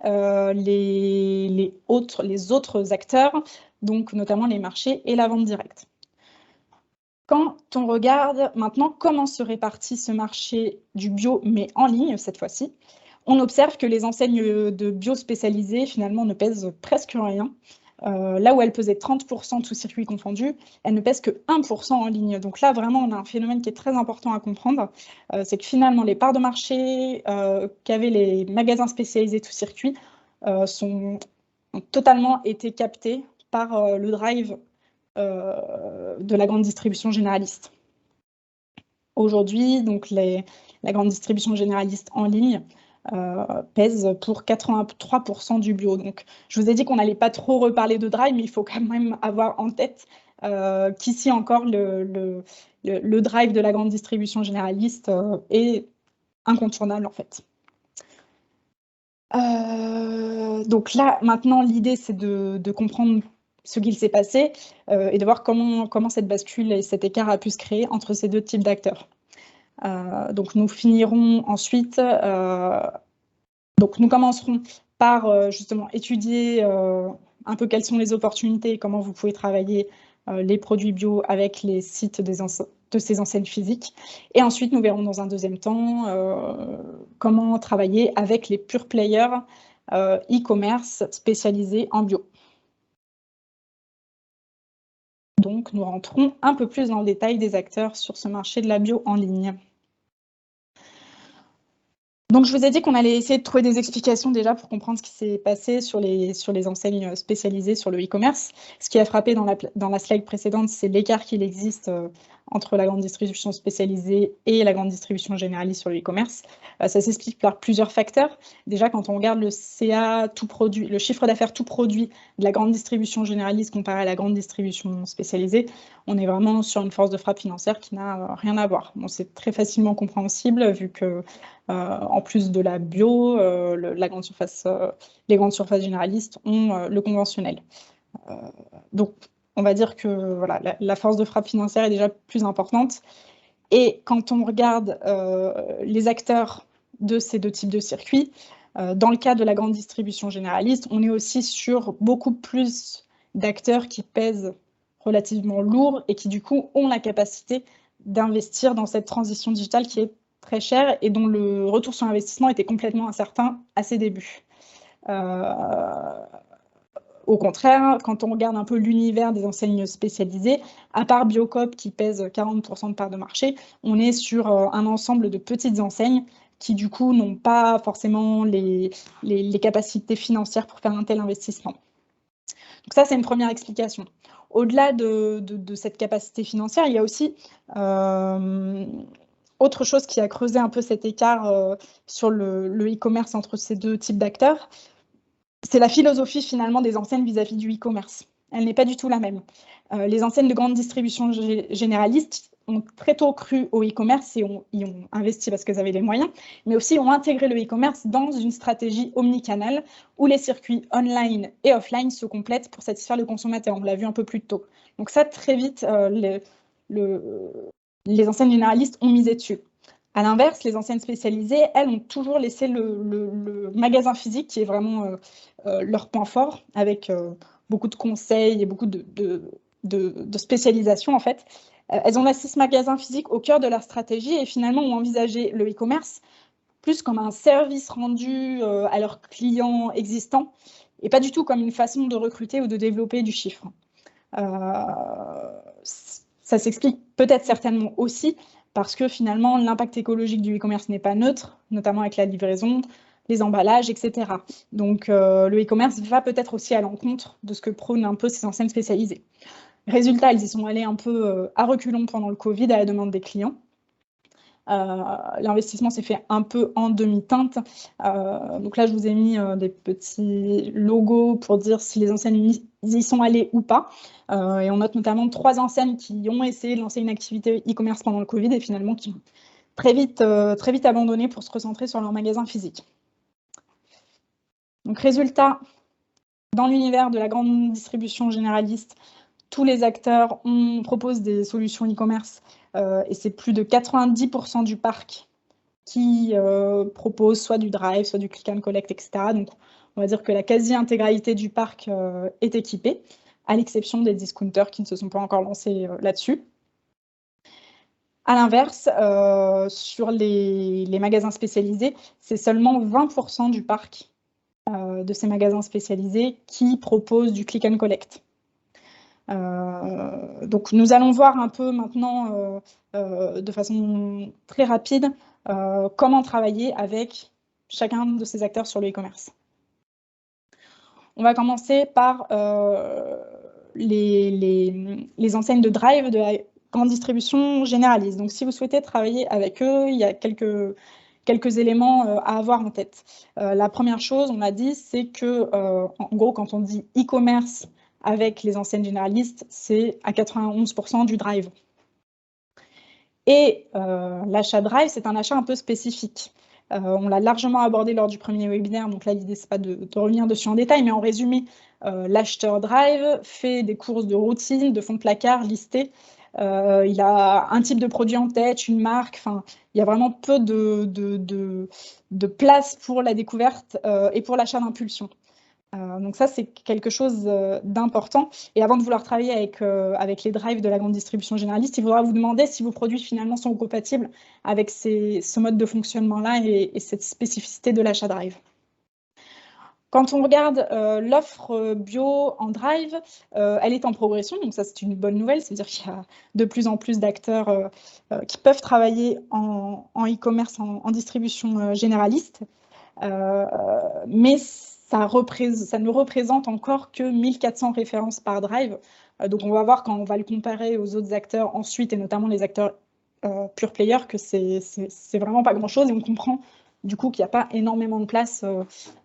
Speaker 2: les autres acteurs, donc notamment les marchés et la vente directe. Quand on regarde maintenant comment se répartit ce marché du bio, mais en ligne cette fois-ci, on observe que les enseignes de bio spécialisées, finalement, ne pèsent presque rien. Là où elles pesaient 30% tout circuit confondu, elles ne pèsent que 1% en ligne. Donc là, vraiment, on a un phénomène qui est très important à comprendre. C'est que finalement, les parts de marché qu'avaient les magasins spécialisés tout circuit ont totalement été captées par le drive de la grande distribution généraliste. Aujourd'hui, donc la grande distribution généraliste en ligne pèse pour 83% du bio. Donc, je vous ai dit qu'on n'allait pas trop reparler de drive, mais il faut quand même avoir en tête qu'ici encore, le drive de la grande distribution généraliste est incontournable, en fait. Donc là, maintenant, l'idée, c'est de comprendre ce qu'il s'est passé et de voir comment cette bascule et cet écart a pu se créer entre ces deux types d'acteurs. Donc, nous finirons ensuite... donc, nous commencerons par justement étudier un peu quelles sont les opportunités et comment vous pouvez travailler les produits bio avec les sites de ces enseignes physiques. Et ensuite, nous verrons dans un deuxième temps comment travailler avec les pure players e-commerce spécialisés en bio. Donc, nous rentrons un peu plus dans le détail des acteurs sur ce marché de la bio en ligne. Donc, je vous ai dit qu'on allait essayer de trouver des explications déjà pour comprendre ce qui s'est passé sur les enseignes spécialisées sur le e-commerce. Ce qui a frappé dans la slide précédente, c'est l'écart qu'il existe entre la grande distribution spécialisée et la grande distribution généraliste sur le e-commerce. Ça s'explique par plusieurs facteurs. Déjà, quand on regarde le CA tout produit, le chiffre d'affaires tout produit de la grande distribution généraliste comparé à la grande distribution spécialisée, on est vraiment sur une force de frappe financière qui n'a rien à voir. Bon, c'est très facilement compréhensible vu que en plus de la bio, les grandes surfaces généralistes ont le conventionnel. Donc, on va dire que voilà, la force de frappe financière est déjà plus importante. Et quand on regarde les acteurs de ces deux types de circuits, dans le cas de la grande distribution généraliste, on est aussi sur beaucoup plus d'acteurs qui pèsent relativement lourd et qui, du coup, ont la capacité d'investir dans cette transition digitale qui est très chère et dont le retour sur investissement était complètement incertain à ses débuts. Au contraire, quand on regarde un peu l'univers des enseignes spécialisées, à part Biocoop qui pèse 40% de part de marché, on est sur un ensemble de petites enseignes qui, du coup, n'ont pas forcément les capacités financières pour faire un tel investissement. Donc ça, c'est une première explication. Au-delà de cette capacité financière, il y a aussi autre chose qui a creusé un peu cet écart sur le e-commerce entre ces deux types d'acteurs. C'est la philosophie finalement des enseignes vis-à-vis du e-commerce. Elle n'est pas du tout la même. Les enseignes de grande distribution généraliste ont très tôt cru au e-commerce et y ont investi parce qu'elles avaient les moyens, mais aussi ont intégré le e-commerce dans une stratégie omnicanale où les circuits online et offline se complètent pour satisfaire le consommateur. On l'a vu un peu plus tôt. Donc ça, très vite, les enseignes généralistes ont misé dessus. À l'inverse, les enseignes spécialisées, elles, ont toujours laissé le magasin physique, qui est vraiment leur point fort, avec beaucoup de conseils et beaucoup de spécialisation, en fait. Elles ont laissé ce magasin physique au cœur de leur stratégie et finalement ont envisagé le e-commerce plus comme un service rendu à leurs clients existants et pas du tout comme une façon de recruter ou de développer du chiffre. Ça s'explique peut-être certainement aussi parce que finalement, l'impact écologique du e-commerce n'est pas neutre, notamment avec la livraison, les emballages, etc. Donc, le e-commerce va peut-être aussi à l'encontre de ce que prônent un peu ces enseignes spécialisées. Résultat, ils y sont allés un peu à reculons pendant le Covid à la demande des clients. L'investissement s'est fait un peu en demi-teinte. Donc là, je vous ai mis des petits logos pour dire si les enseignes y sont allées ou pas. Et on note notamment 3 enseignes qui ont essayé de lancer une activité e-commerce pendant le Covid et finalement qui ont très vite abandonné pour se recentrer sur leur magasin physique. Donc résultat, dans l'univers de la grande distribution généraliste, tous les acteurs proposent des solutions e-commerce et c'est plus de 90% du parc qui propose soit du drive, soit du click and collect, etc. Donc on va dire que la quasi-intégralité du parc est équipée, à l'exception des discounters qui ne se sont pas encore lancés là-dessus. À l'inverse, sur les magasins spécialisés, c'est seulement 20% du parc de ces magasins spécialisés qui proposent du click and collect. Donc nous allons voir un peu maintenant de façon très rapide comment travailler avec chacun de ces acteurs sur le e-commerce. On va commencer par les enseignes de drive de la grande distribution généraliste. Donc si vous souhaitez travailler avec eux, il y a quelques éléments à avoir en tête. La première chose, on l'a dit, c'est que en gros, quand on dit e-commerce avec les enseignes généralistes, c'est à 91% du drive. Et l'achat drive, c'est un achat un peu spécifique. On l'a largement abordé lors du premier webinaire, donc là, l'idée, ce n'est pas de revenir dessus en détail, mais en résumé, l'acheteur drive fait des courses de routine, de fond de placard listés. Il a un type de produit en tête, une marque, enfin, il y a vraiment peu de place pour la découverte et pour l'achat d'impulsion. Donc ça, c'est quelque chose d'important. Et avant de vouloir travailler avec les drives de la grande distribution généraliste, il faudra vous demander si vos produits finalement sont compatibles avec ce mode de fonctionnement-là et cette spécificité de l'achat drive. Quand on regarde l'offre bio en drive, elle est en progression, donc ça c'est une bonne nouvelle, c'est-à-dire qu'il y a de plus en plus d'acteurs qui peuvent travailler en e-commerce, en distribution généraliste, mais ça ne représente encore que 1400 références par drive. Donc on va voir quand on va le comparer aux autres acteurs ensuite, et notamment les acteurs pure player, que c'est vraiment pas grand-chose, et on comprend du coup qu'il n'y a pas énormément de place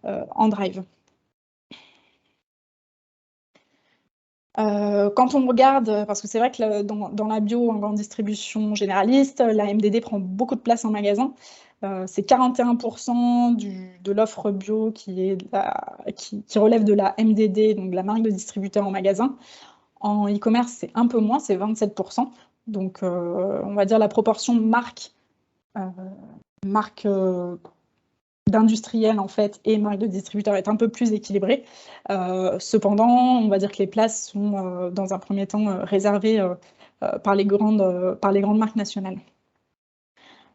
Speaker 2: en drive. Quand on regarde, parce que c'est vrai que dans la bio en grande distribution généraliste, la MDD prend beaucoup de place en magasin. C'est 41% de l'offre bio qui relève de la MDD, donc de la marque de distributeur en magasin. En e-commerce, c'est un peu moins, c'est 27%. Donc, on va dire la proportion marque d'industriels en fait et marque de distributeur est un peu plus équilibrée. Cependant, on va dire que les places sont dans un premier temps réservées par les grandes marques nationales.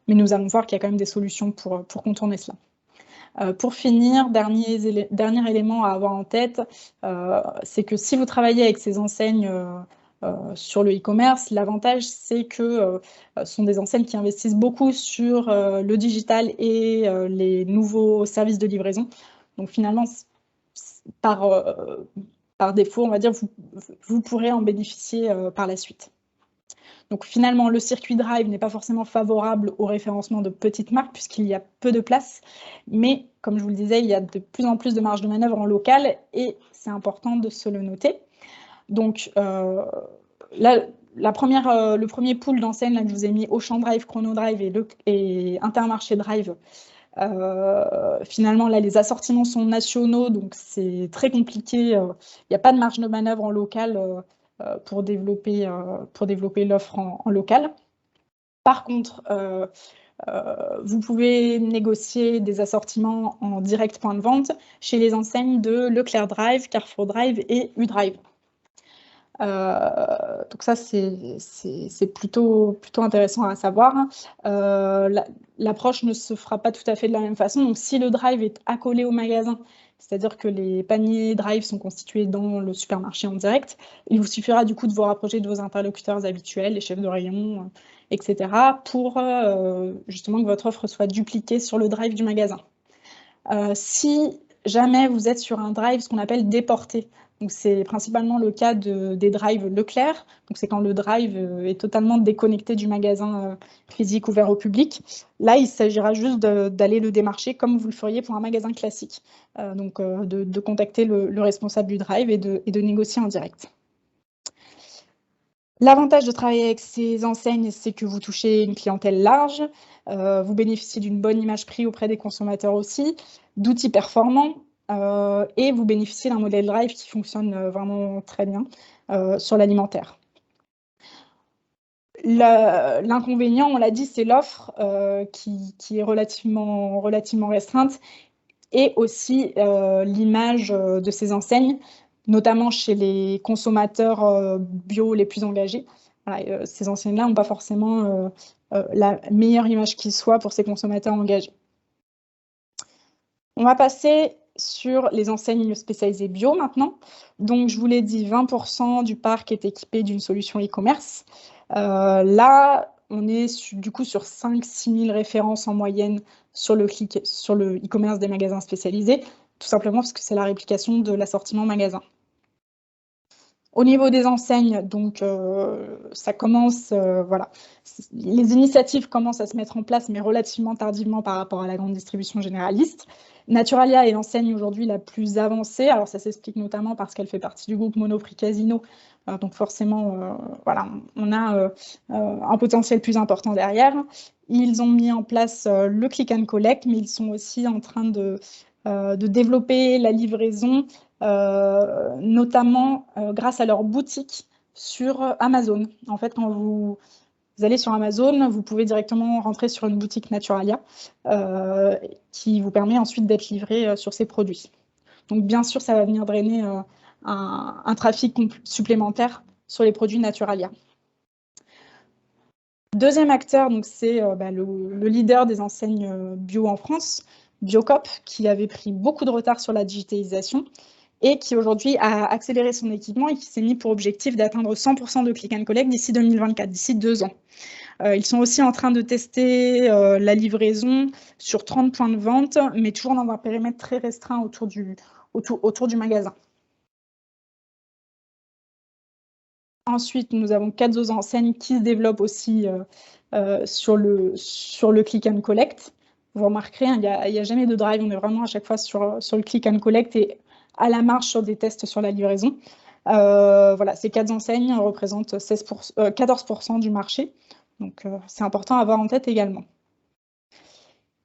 Speaker 2: Mais nous allons voir qu'il y a quand même des solutions pour contourner cela. Pour finir, dernier élément à avoir en tête, c'est que si vous travaillez avec ces enseignes sur le e-commerce, l'avantage, c'est que ce sont des enseignes qui investissent beaucoup sur le digital et les nouveaux services de livraison. Donc finalement, par défaut, on va dire, vous pourrez en bénéficier par la suite. Donc finalement, le circuit drive n'est pas forcément favorable au référencement de petites marques puisqu'il y a peu de place. Mais comme je vous le disais, il y a de plus en plus de marge de manœuvre en local et c'est important de se le noter. Donc là, le premier pool d'enseignes que je vous ai mis, Auchan Drive, Chrono Drive et Intermarché Drive, finalement, là, les assortiments sont nationaux, donc c'est très compliqué. Il n'y a pas de marge de manœuvre en local pour développer l'offre en local. Par contre, vous pouvez négocier des assortiments en direct point de vente chez les enseignes de Leclerc Drive, Carrefour Drive et U-Drive. Donc ça, c'est plutôt intéressant à savoir. L'approche ne se fera pas tout à fait de la même façon. Donc si le drive est accolé au magasin, c'est-à-dire que les paniers drive sont constitués dans le supermarché en direct, il vous suffira du coup de vous rapprocher de vos interlocuteurs habituels, les chefs de rayon, etc., pour justement que votre offre soit dupliquée sur le drive du magasin. Si jamais vous êtes sur un drive, ce qu'on appelle déporté, Donc, c'est principalement le cas des drives Leclerc. Donc, c'est quand le drive est totalement déconnecté du magasin physique ouvert au public. Là, il s'agira juste d'aller le démarcher comme vous le feriez pour un magasin classique. Donc, de contacter le responsable du drive et de négocier en direct. L'avantage de travailler avec ces enseignes, c'est que vous touchez une clientèle large, vous bénéficiez d'une bonne image prix auprès des consommateurs aussi, d'outils performants, et vous bénéficiez d'un modèle drive qui fonctionne vraiment très bien sur l'alimentaire. L'inconvénient, on l'a dit, c'est l'offre qui est relativement restreinte, et aussi l'image de ces enseignes, notamment chez les consommateurs bio les plus engagés. Voilà, ces enseignes-là n'ont pas forcément la meilleure image qui soit pour ces consommateurs engagés. On va passer sur les enseignes spécialisées bio maintenant. Donc, je vous l'ai dit, 20% du parc est équipé d'une solution e-commerce. Là, on est du coup sur 5-6 000 références en moyenne sur le e-commerce des magasins spécialisés, tout simplement parce que c'est la réplication de l'assortiment magasin. Au niveau des enseignes, donc ça commence, voilà, les initiatives commencent à se mettre en place, mais relativement tardivement par rapport à la grande distribution généraliste. Naturalia est l'enseigne aujourd'hui la plus avancée. Alors ça s'explique notamment parce qu'elle fait partie du groupe Monoprix Casino. Donc forcément, voilà, on a un potentiel plus important derrière. Ils ont mis en place le click and collect, mais ils sont aussi en train de développer la livraison, notamment grâce à leur boutique sur Amazon. En fait, quand vous allez sur Amazon, vous pouvez directement rentrer sur une boutique Naturalia qui vous permet ensuite d'être livré sur ces produits. Donc, bien sûr, ça va venir drainer un trafic supplémentaire sur les produits Naturalia. Deuxième acteur, c'est le leader des enseignes bio en France, Biocoop, qui avait pris beaucoup de retard sur la digitalisation et qui aujourd'hui a accéléré son équipement et qui s'est mis pour objectif d'atteindre 100% de click and collect d'ici 2024, d'ici 2 ans. Ils sont aussi en train de tester la livraison sur 30 points de vente, mais toujours dans un périmètre très restreint autour du magasin. Ensuite, nous avons 4 autres enseignes qui se développent aussi sur le click and collect. Vous remarquerez, il n'y a jamais de drive, on est vraiment à chaque fois sur le click and collect et à la marge sur des tests sur la livraison. Voilà, ces 4 enseignes représentent 14% du marché. Donc, c'est important à avoir en tête également.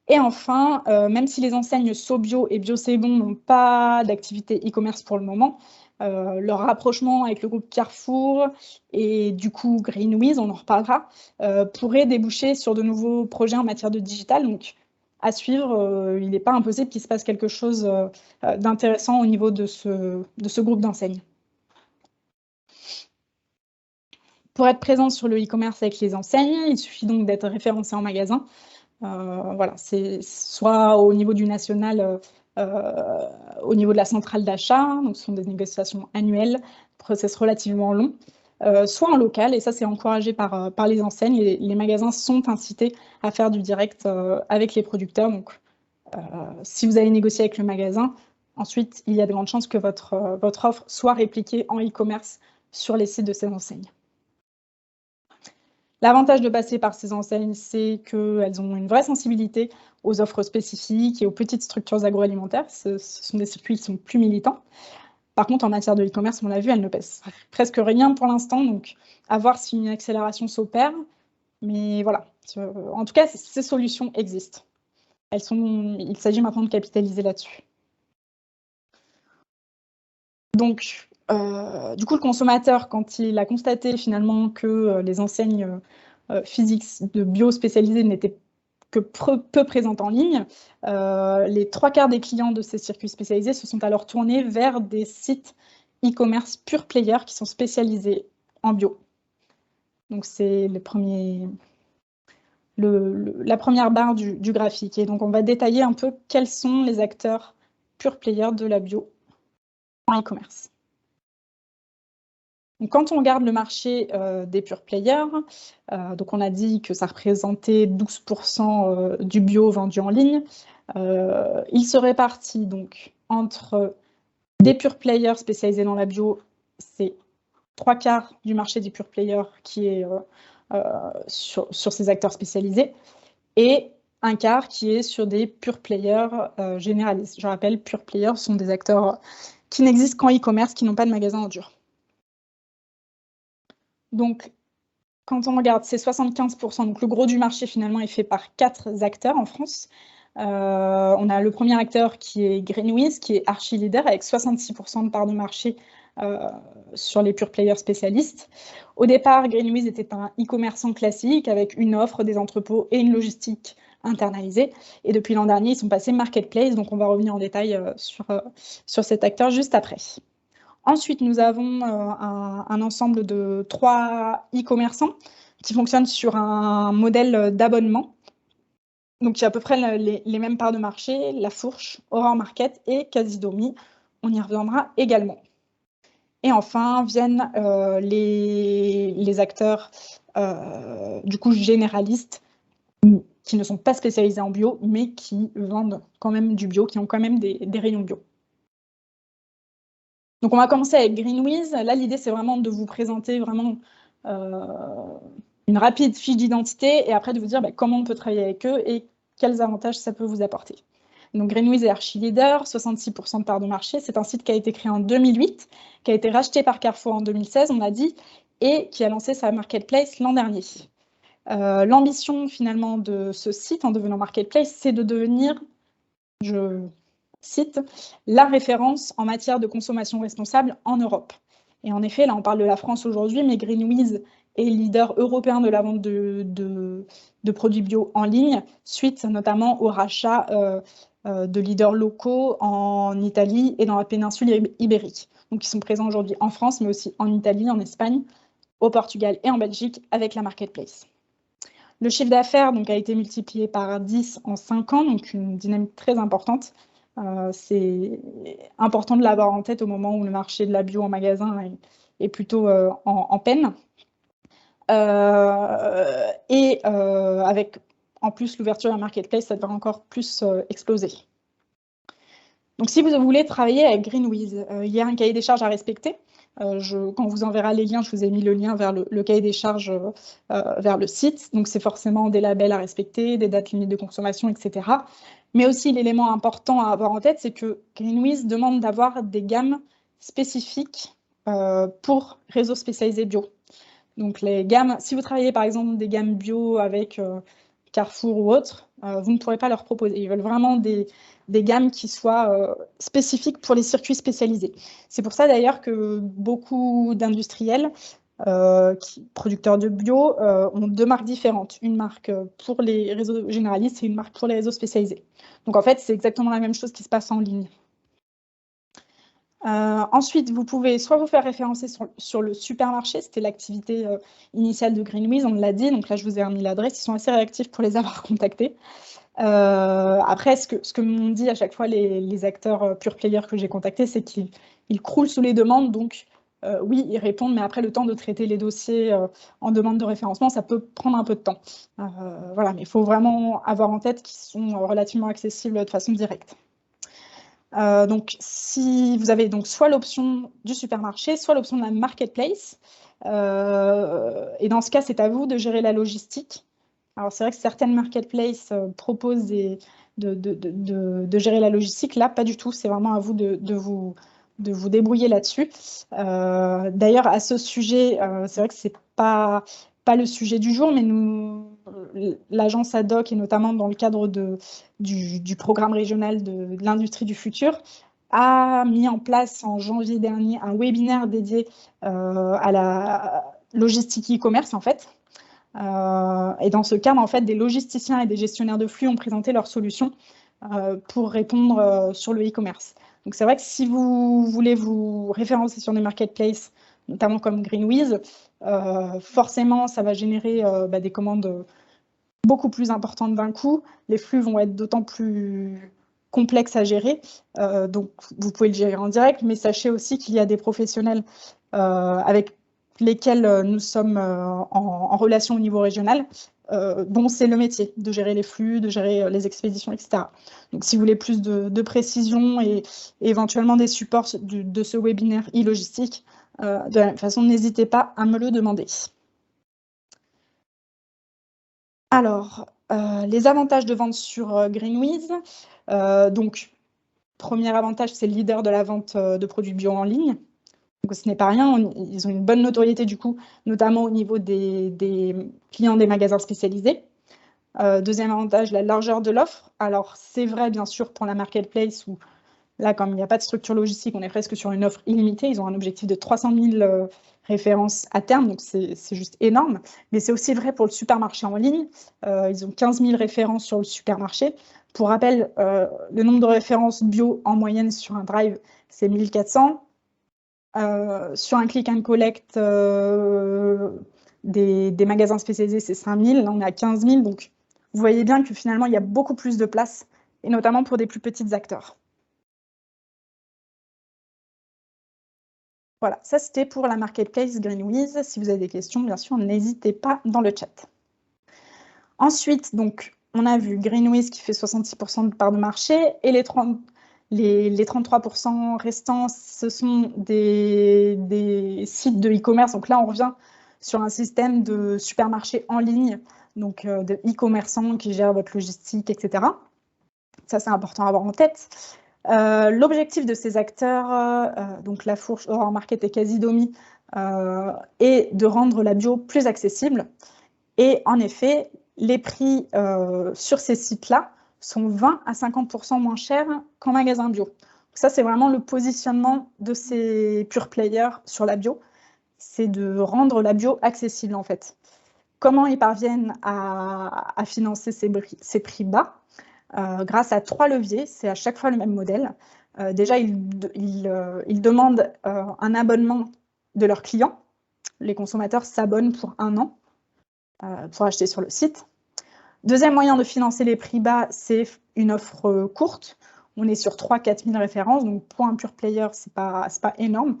Speaker 2: Et enfin, même si les enseignes SoBio et BioC'estBon n'ont pas d'activité e-commerce pour le moment, leur rapprochement avec le groupe Carrefour et du coup Greenwiz, on en reparlera, pourrait déboucher sur de nouveaux projets en matière de digital. Donc, à suivre, il n'est pas impossible qu'il se passe quelque chose d'intéressant au niveau de ce groupe d'enseignes. Pour être présent sur le e-commerce avec les enseignes, il suffit donc d'être référencé en magasin. Voilà, c'est soit au niveau du national, au niveau de la centrale d'achat, donc ce sont des négociations annuelles, process relativement long, soit en local, et ça c'est encouragé par les enseignes, les magasins sont incités à faire du direct avec les producteurs. Donc si vous allez négocier avec le magasin, ensuite il y a de grandes chances que votre offre soit répliquée en e-commerce sur les sites de ces enseignes. L'avantage de passer par ces enseignes, c'est qu'elles ont une vraie sensibilité aux offres spécifiques et aux petites structures agroalimentaires. Ce sont des circuits qui sont plus militants. Par contre, en matière de e-commerce, on l'a vu, elles ne pèsent presque rien pour l'instant. Donc, à voir si une accélération s'opère. Mais voilà, en tout cas, ces solutions existent. Il s'agit maintenant de capitaliser là-dessus. Donc, du coup, le consommateur, quand il a constaté finalement que les enseignes physiques de bio spécialisées n'étaient que peu présentes en ligne, les 3/4 des clients de ces circuits spécialisés se sont alors tournés vers des sites e-commerce pure player qui sont spécialisés en bio. Donc, c'est la première barre du graphique. Et donc, on va détailler un peu quels sont les acteurs pure player de la bio en e-commerce. Donc, quand on regarde le marché des pure players, donc on a dit que ça représentait 12% du bio vendu en ligne. Il se répartit donc entre Des pure players spécialisés dans la bio, c'est 3/4 du marché des pure players qui est sur ces acteurs spécialisés, et 1/4 qui est sur des pure players généralistes. Je rappelle, pure players sont des acteurs qui n'existent qu'en e-commerce, qui n'ont pas de magasin en dur. Donc, quand on regarde, c'est 75%, donc le gros du marché finalement est fait par 4 acteurs en France. On a le premier acteur qui est Greenwiz, qui est archi leader avec 66% de part de marché sur les pure players spécialistes. Au départ, Greenwiz était un e-commerçant classique avec une offre, des entrepôts et une logistique internalisée. Et depuis l'an dernier, ils sont passés marketplace, donc on va revenir en détail sur cet acteur juste après. Ensuite, nous avons un ensemble de 3 e-commerçants qui fonctionnent sur un modèle d'abonnement. Donc, il y a à peu près les mêmes parts de marché, La Fourche, Aurore Market et Casidomi. On y reviendra également. Et enfin, viennent les acteurs du coup généralistes qui ne sont pas spécialisés en bio, mais qui vendent quand même du bio, qui ont quand même des rayons bio. Donc, on va commencer avec Greenwiz. Là, l'idée, c'est vraiment de vous présenter vraiment une rapide fiche d'identité et après de vous dire comment on peut travailler avec eux et quels avantages ça peut vous apporter. Donc, Greenwiz est archi leader, 66% de part de marché. C'est un site qui a été créé en 2008, qui a été racheté par Carrefour en 2016, on l'a dit, et qui a lancé sa marketplace l'an dernier. L'ambition, finalement, de ce site, en devenant marketplace, c'est de devenir, je cite, la référence en matière de consommation responsable en Europe. Et en effet, là, on parle de la France aujourd'hui, mais Greenwiz est leader européen de la vente de produits bio en ligne, suite notamment au rachat de leaders locaux en Italie et dans la péninsule ibérique. Donc, ils sont présents aujourd'hui en France, mais aussi en Italie, en Espagne, au Portugal et en Belgique avec la marketplace. Le chiffre d'affaires a été multiplié par 10 en 5 ans, donc une dynamique très importante. C'est important de l'avoir en tête au moment où le marché de la bio en magasin est plutôt en peine. Avec en plus l'ouverture de la marketplace, ça devrait encore plus exploser. Donc, si vous voulez travailler avec Greenwiz, il y a un cahier des charges à respecter. Quand on vous enverra les liens, je vous ai mis le lien vers le cahier des charges vers le site. Donc, c'est forcément des labels à respecter, des dates limites de consommation, etc. Mais aussi, l'élément important à avoir en tête, c'est que Greenwiz demande d'avoir des gammes spécifiques pour réseaux spécialisés bio. Donc, les gammes, si vous travaillez par exemple des gammes bio avec Carrefour ou autre, vous ne pourrez pas leur proposer. Ils veulent vraiment des gammes qui soient spécifiques pour les circuits spécialisés. C'est pour ça d'ailleurs que beaucoup d'industriels producteurs de bio ont 2 marques différentes. Une marque pour les réseaux généralistes et une marque pour les réseaux spécialisés. Donc en fait, c'est exactement la même chose qui se passe en ligne. Ensuite, vous pouvez soit vous faire référencer sur le supermarché, c'était l'activité initiale de Greenwiz, on l'a dit, donc là je vous ai remis l'adresse, ils sont assez réactifs pour les avoir contactés. Après, ce que m'ont dit à chaque fois les acteurs pure players que j'ai contactés, c'est qu'ils croulent sous les demandes, donc oui, ils répondent, mais après le temps de traiter les dossiers en demande de référencement, ça peut prendre un peu de temps. Voilà, mais il faut vraiment avoir en tête qu'ils sont relativement accessibles de façon directe. Donc, si vous avez donc soit l'option du supermarché, soit l'option de la marketplace, et dans ce cas, c'est à vous de gérer la logistique. Alors, c'est vrai que certaines marketplaces proposent de gérer la logistique. Là, pas du tout. C'est vraiment à vous de vous débrouiller là-dessus. D'ailleurs, à ce sujet, c'est vrai que c'est pas le sujet du jour, mais l'agence ADOC, et notamment dans le cadre du programme régional de l'industrie du futur, a mis en place en janvier dernier un webinaire dédié à la logistique e-commerce, en fait. Et dans ce cadre, en fait, des logisticiens et des gestionnaires de flux ont présenté leurs solutions pour répondre sur le e-commerce. Donc, c'est vrai que si vous voulez vous référencer sur des marketplaces, notamment comme Greenwiz, forcément, ça va générer des commandes beaucoup plus importantes d'un coup. Les flux vont être d'autant plus complexes à gérer. Donc, vous pouvez le gérer en direct, mais sachez aussi qu'il y a des professionnels avec lesquels nous sommes en relation au niveau régional dont c'est le métier, de gérer les flux, de gérer les expéditions, etc. Donc, si vous voulez plus de précision et éventuellement des supports de ce webinaire e-logistique, de la même façon, n'hésitez pas à me le demander. Alors, les avantages de vente sur Greenwiz. Donc, premier avantage, c'est le leader de la vente de produits bio en ligne. Donc, ce n'est pas rien, ils ont une bonne notoriété du coup, notamment au niveau des clients des magasins spécialisés. Deuxième avantage, la largeur de l'offre. Alors, c'est vrai, bien sûr, pour la marketplace, où là, comme il n'y a pas de structure logistique, on est presque sur une offre illimitée. Ils ont un objectif de 300 000 références à terme, donc c'est juste énorme. Mais c'est aussi vrai pour le supermarché en ligne. Ils ont 15 000 références sur le supermarché. Pour rappel, le nombre de références bio en moyenne sur un drive, c'est 1400. Sur un click and collect des magasins spécialisés, c'est 5000. Là, on est à 15 000. Donc, vous voyez bien que finalement, il y a beaucoup plus de place, et notamment pour des plus petits acteurs. Voilà, ça c'était pour la marketplace Greenwiz. Si vous avez des questions, bien sûr, n'hésitez pas dans le chat. Ensuite, donc, on a vu Greenwiz qui fait 66% de part de marché, et les 33% restants, ce sont des sites de e-commerce. Donc là, on revient sur un système de supermarché en ligne, donc de e-commerçants qui gèrent votre logistique, etc. Ça, c'est important à avoir en tête. L'objectif de ces acteurs, donc La Fourche, Aurore Market et Casidomi, est de rendre la bio plus accessible. Et en effet, les prix sur ces sites-là sont 20 à 50% moins chers qu'en magasin bio. Donc ça, c'est vraiment le positionnement de ces pure players sur la bio. C'est de rendre la bio accessible, en fait. Comment ils parviennent à financer ces prix bas? Grâce à 3 leviers, c'est à chaque fois le même modèle. Déjà, ils demandent un abonnement de leurs clients. Les consommateurs s'abonnent pour 1 an pour acheter sur le site. Deuxième moyen de financer les prix bas, c'est une offre courte. On est sur 3-4 000 références, donc pour un pure player, ce n'est pas énorme.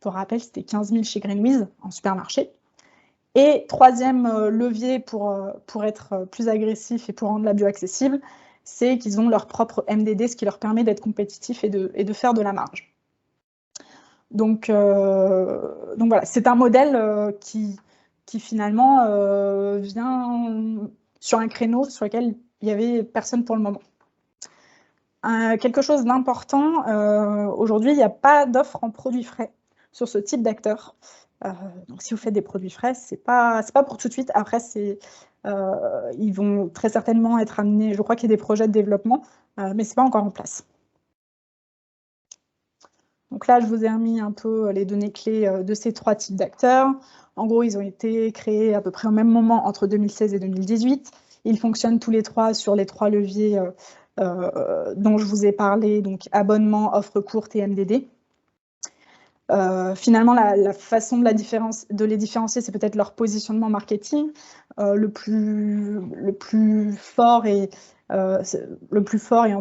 Speaker 2: Pour rappel, c'était 15 000 chez Greenwiz en supermarché. Et troisième levier pour être plus agressif et pour rendre la bio accessible, c'est qu'ils ont leur propre MDD, ce qui leur permet d'être compétitifs et de faire de la marge. Donc voilà, c'est un modèle qui finalement vient sur un créneau sur lequel il n'y avait personne pour le moment. Quelque chose d'important, aujourd'hui, il n'y a pas d'offre en produits frais sur ce type d'acteur. Donc si vous faites des produits frais, c'est pas pour tout de suite. Après, ils vont très certainement être amenés, je crois qu'il y a des projets de développement, mais ce n'est pas encore en place. Donc là, je vous ai remis un peu les données clés de ces 3 types d'acteurs. En gros, ils ont été créés à peu près au même moment entre 2016 et 2018. Ils fonctionnent tous les 3 sur les 3 leviers dont je vous ai parlé, donc abonnement, offre courte et MDD. Finalement, la façon de les différencier, c'est peut-être leur positionnement marketing. Le plus fort et en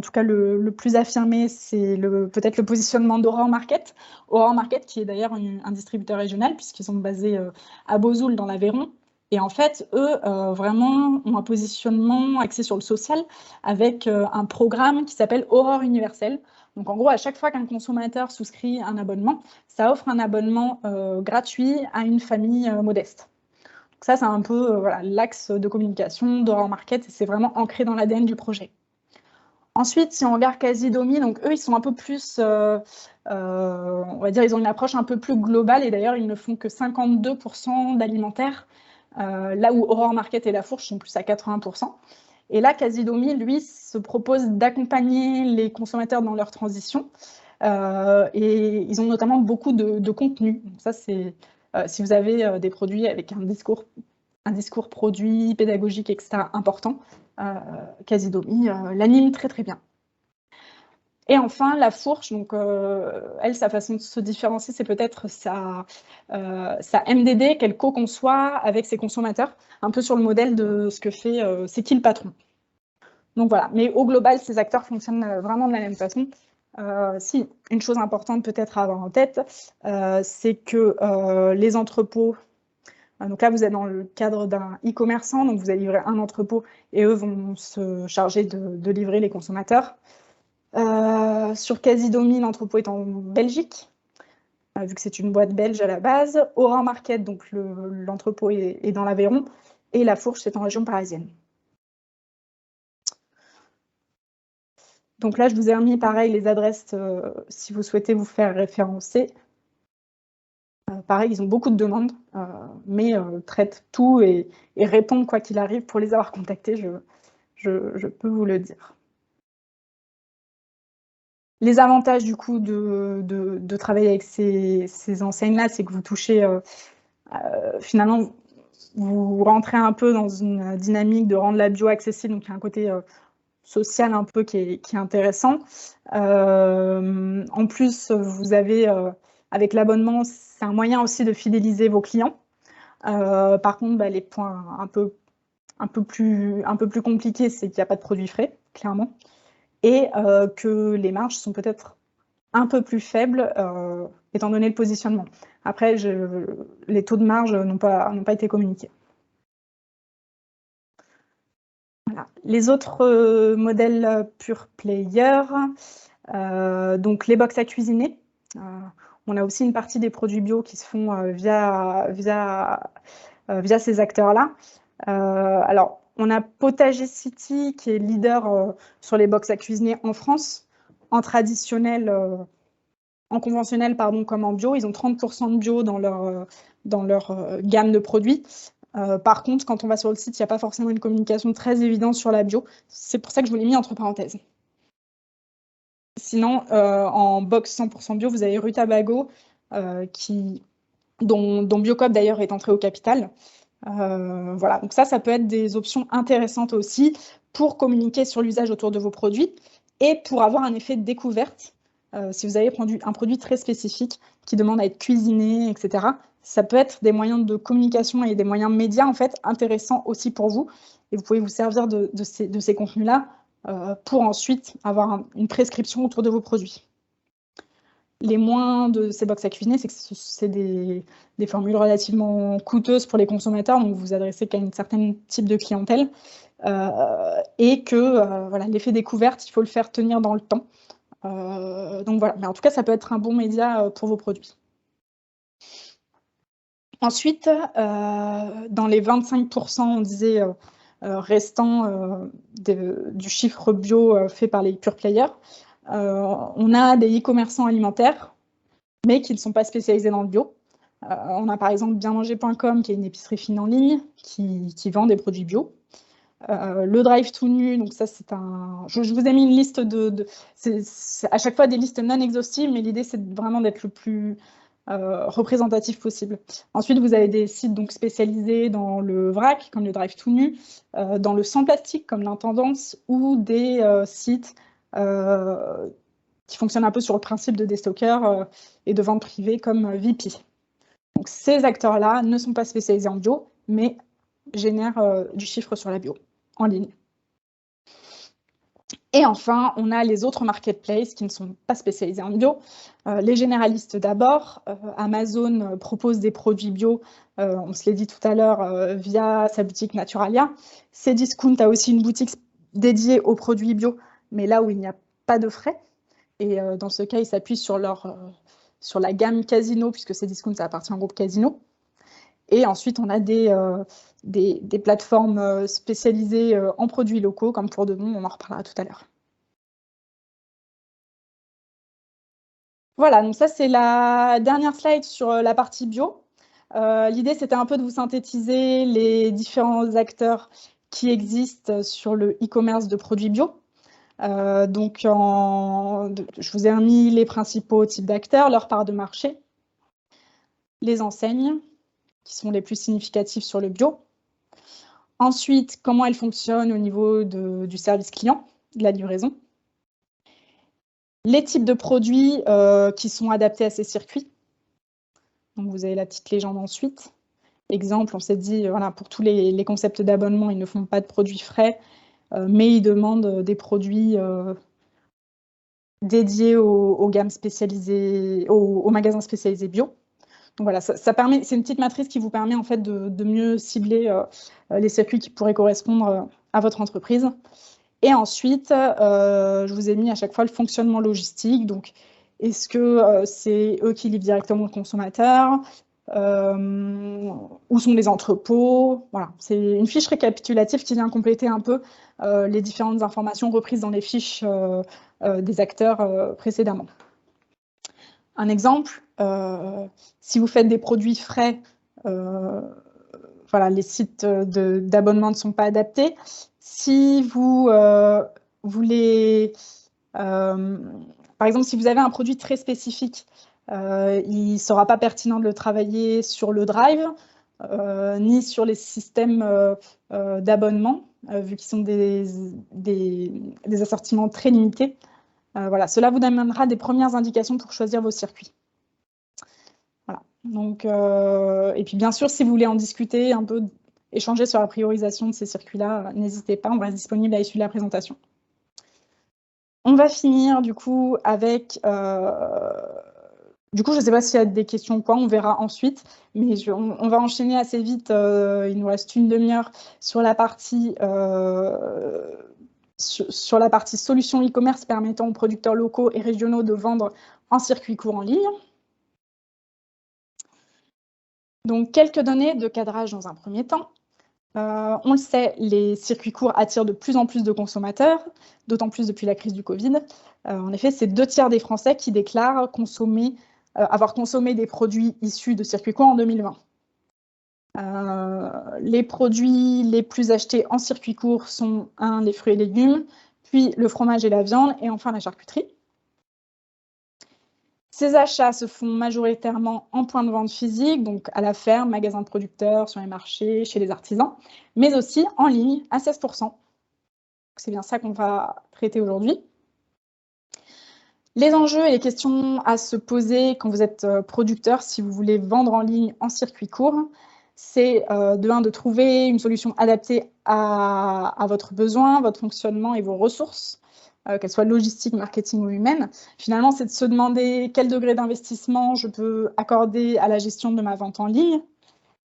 Speaker 2: tout cas le plus affirmé, c'est peut-être le positionnement d'Aurore Market. Aurore Market, qui est d'ailleurs un distributeur régional, puisqu'ils sont basés à Bozoul, dans l'Aveyron. Et en fait, eux, vraiment, ont un positionnement axé sur le social, avec un programme qui s'appelle Aurore Universel. Donc, en gros, à chaque fois qu'un consommateur souscrit un abonnement, ça offre un abonnement gratuit à une famille modeste. Donc ça, c'est un peu voilà, l'axe de communication d'Aurore Market, et c'est vraiment ancré dans l'ADN du projet. Ensuite, si on regarde Casidomi, donc eux, ils sont un peu plus, on va dire, ils ont une approche un peu plus globale, et d'ailleurs, ils ne font que 52% d'alimentaire, là où Aurore Market et La Fourche sont plus à 80%. Et là, Casidomi, lui, se propose d'accompagner les consommateurs dans leur transition. Et ils ont notamment beaucoup de contenu. Donc ça, c'est si vous avez des produits avec un discours produit, pédagogique, etc. important, Casidomi l'anime très très bien. Et enfin, La Fourche, donc elle, sa façon de se différencier, c'est peut-être sa MDD qu'elle co-conçoit avec ses consommateurs, un peu sur le modèle de ce que fait C'est qui le patron. Donc voilà, mais au global, ces acteurs fonctionnent vraiment de la même façon. Si, une chose importante peut-être à avoir en tête, c'est que les entrepôts Donc là, vous êtes dans le cadre d'un e-commerçant, donc vous allez livrer un entrepôt et eux vont se charger de livrer les consommateurs. Sur Casidomi, l'entrepôt est en Belgique, vu que c'est une boîte belge à la base. Oran Market, donc l'entrepôt est dans l'Aveyron, et La Fourche, c'est en région parisienne. Donc là, je vous ai remis, pareil, les adresses si vous souhaitez vous faire référencer. Pareil, ils ont beaucoup de demandes, mais traitent tout et répondent quoi qu'il arrive pour les avoir contactés, je peux vous le dire. Les avantages du coup de travailler avec ces enseignes-là, c'est que vous touchez, finalement, vous rentrez un peu dans une dynamique de rendre la bio accessible, donc il y a un côté social un peu qui est intéressant. En plus, vous avez, avec l'abonnement, c'est un moyen aussi de fidéliser vos clients. Par contre, les points un peu plus compliqués, c'est qu'il n'y a pas de produits frais, clairement, et que les marges sont peut-être un peu plus faibles, étant donné le positionnement. Après, les taux de marge n'ont pas été communiqués. Voilà. Les autres modèles pure player, donc les box à cuisiner. On a aussi une partie des produits bio qui se font via ces acteurs-là. Alors, on a Potager City qui est leader sur les box à cuisiner en France, en traditionnel, en conventionnel, pardon, comme en bio. Ils ont 30% de bio dans leur gamme de produits. Par contre, quand on va sur le site, il n'y a pas forcément une communication très évidente sur la bio. C'est pour ça que je vous l'ai mis entre parenthèses. Sinon, en box 100% bio, vous avez Rutabago, dont Biocop d'ailleurs est entré au capital. Voilà, donc ça peut être des options intéressantes aussi pour communiquer sur l'usage autour de vos produits et pour avoir un effet de découverte. Si vous avez un produit très spécifique qui demande à être cuisiné, etc., ça peut être des moyens de communication et des moyens médias en fait intéressants aussi pour vous. Et vous pouvez vous servir de ces contenus-là pour ensuite avoir une prescription autour de vos produits. Les moins de ces box à cuisiner, c'est que c'est des formules relativement coûteuses pour les consommateurs, donc vous vous adressez qu'à un certain type de clientèle, et que voilà, l'effet découverte, il faut le faire tenir dans le temps. Donc voilà, mais en tout cas, ça peut être un bon média pour vos produits. Ensuite, dans les 25%, on disait, restants du chiffre bio fait par les pure players, on a des e-commerçants alimentaires, mais qui ne sont pas spécialisés dans le bio. On a par exemple bienmanger.com, qui est une épicerie fine en ligne, qui vend des produits bio. Le Drive tout nu, donc ça c'est un... Je vous ai mis une liste c'est à chaque fois des listes non exhaustives, mais l'idée c'est vraiment d'être le plus représentatif possible. Ensuite, vous avez des sites donc spécialisés dans le vrac, comme le Drive tout nu, dans le sans plastique, comme l'Intendance, ou des sites qui fonctionnent un peu sur le principe de déstockeur et de vente privée, comme VP. Donc ces acteurs-là ne sont pas spécialisés en bio, mais génèrent du chiffre sur la bio en ligne. Et enfin, on a les autres marketplaces qui ne sont pas spécialisés en bio. Les généralistes d'abord. Amazon propose des produits bio, on se l'est dit tout à l'heure, via sa boutique Naturalia. Cdiscount a aussi une boutique dédiée aux produits bio, mais là où il n'y a pas de frais. Et dans ce cas, ils s'appuient sur la gamme Casino, puisque Cdiscount, ça appartient au groupe Casino. Et ensuite, on a des plateformes spécialisées en produits locaux, comme Pour de Bon, on en reparlera tout à l'heure. Voilà, donc ça, c'est la dernière slide sur la partie bio. L'idée, c'était un peu de vous synthétiser les différents acteurs qui existent sur le e-commerce de produits bio. Donc, je vous ai remis les principaux types d'acteurs, leur part de marché, les enseignes, qui sont les plus significatives sur le bio. Ensuite, comment elles fonctionnent au niveau du service client, de la livraison. Les types de produits qui sont adaptés à ces circuits. Donc, vous avez la petite légende ensuite. Exemple, on s'est dit, voilà, pour tous les concepts d'abonnement, ils ne font pas de produits frais, mais ils demandent des produits dédiés aux gammes spécialisées, aux magasins spécialisés bio. voilà, c'est une petite matrice qui vous permet en fait de mieux cibler les circuits qui pourraient correspondre à votre entreprise. Et ensuite, je vous ai mis à chaque fois le fonctionnement logistique. Donc, est-ce que c'est eux qui livrent directement au consommateur? Où sont les entrepôts? Voilà, c'est une fiche récapitulative qui vient compléter un peu les différentes informations reprises dans les fiches des acteurs précédemment. Un exemple, si vous faites des produits frais, voilà, les sites d'abonnement ne sont pas adaptés. Si vous voulez, par exemple, si vous avez un produit très spécifique, il ne sera pas pertinent de le travailler sur le Drive, ni sur les systèmes d'abonnement, vu qu'ils sont des assortiments très limités. Voilà, cela vous amènera des premières indications pour choisir vos circuits. Voilà. Donc, et puis bien sûr, si vous voulez en discuter un peu, échanger sur la priorisation de ces circuits-là, n'hésitez pas, on reste disponible à l'issue de la présentation. On va finir du coup avec... du coup, je ne sais pas s'il y a des questions ou quoi, on verra ensuite, mais on va enchaîner assez vite, il nous reste une demi-heure sur la partie... sur la partie solutions e-commerce permettant aux producteurs locaux et régionaux de vendre en circuit court en ligne. Donc, quelques données de cadrage dans un premier temps. On le sait, les circuits courts attirent de plus en plus de consommateurs, d'autant plus depuis la crise du Covid. En effet, c'est 2/3 des Français qui déclarent avoir consommé des produits issus de circuits courts en 2020. Les produits les plus achetés en circuit court sont les fruits et légumes, puis le fromage et la viande, et enfin la charcuterie. Ces achats se font majoritairement en point de vente physique, donc à la ferme, magasins de producteurs, sur les marchés, chez les artisans, mais aussi en ligne à 16%. C'est bien ça qu'on va traiter aujourd'hui. Les enjeux et les questions à se poser quand vous êtes producteur, si vous voulez vendre en ligne en circuit court, c'est de trouver une solution adaptée à votre besoin, votre fonctionnement et vos ressources, qu'elles soient logistiques, marketing ou humaines. Finalement, c'est de se demander quel degré d'investissement je peux accorder à la gestion de ma vente en ligne.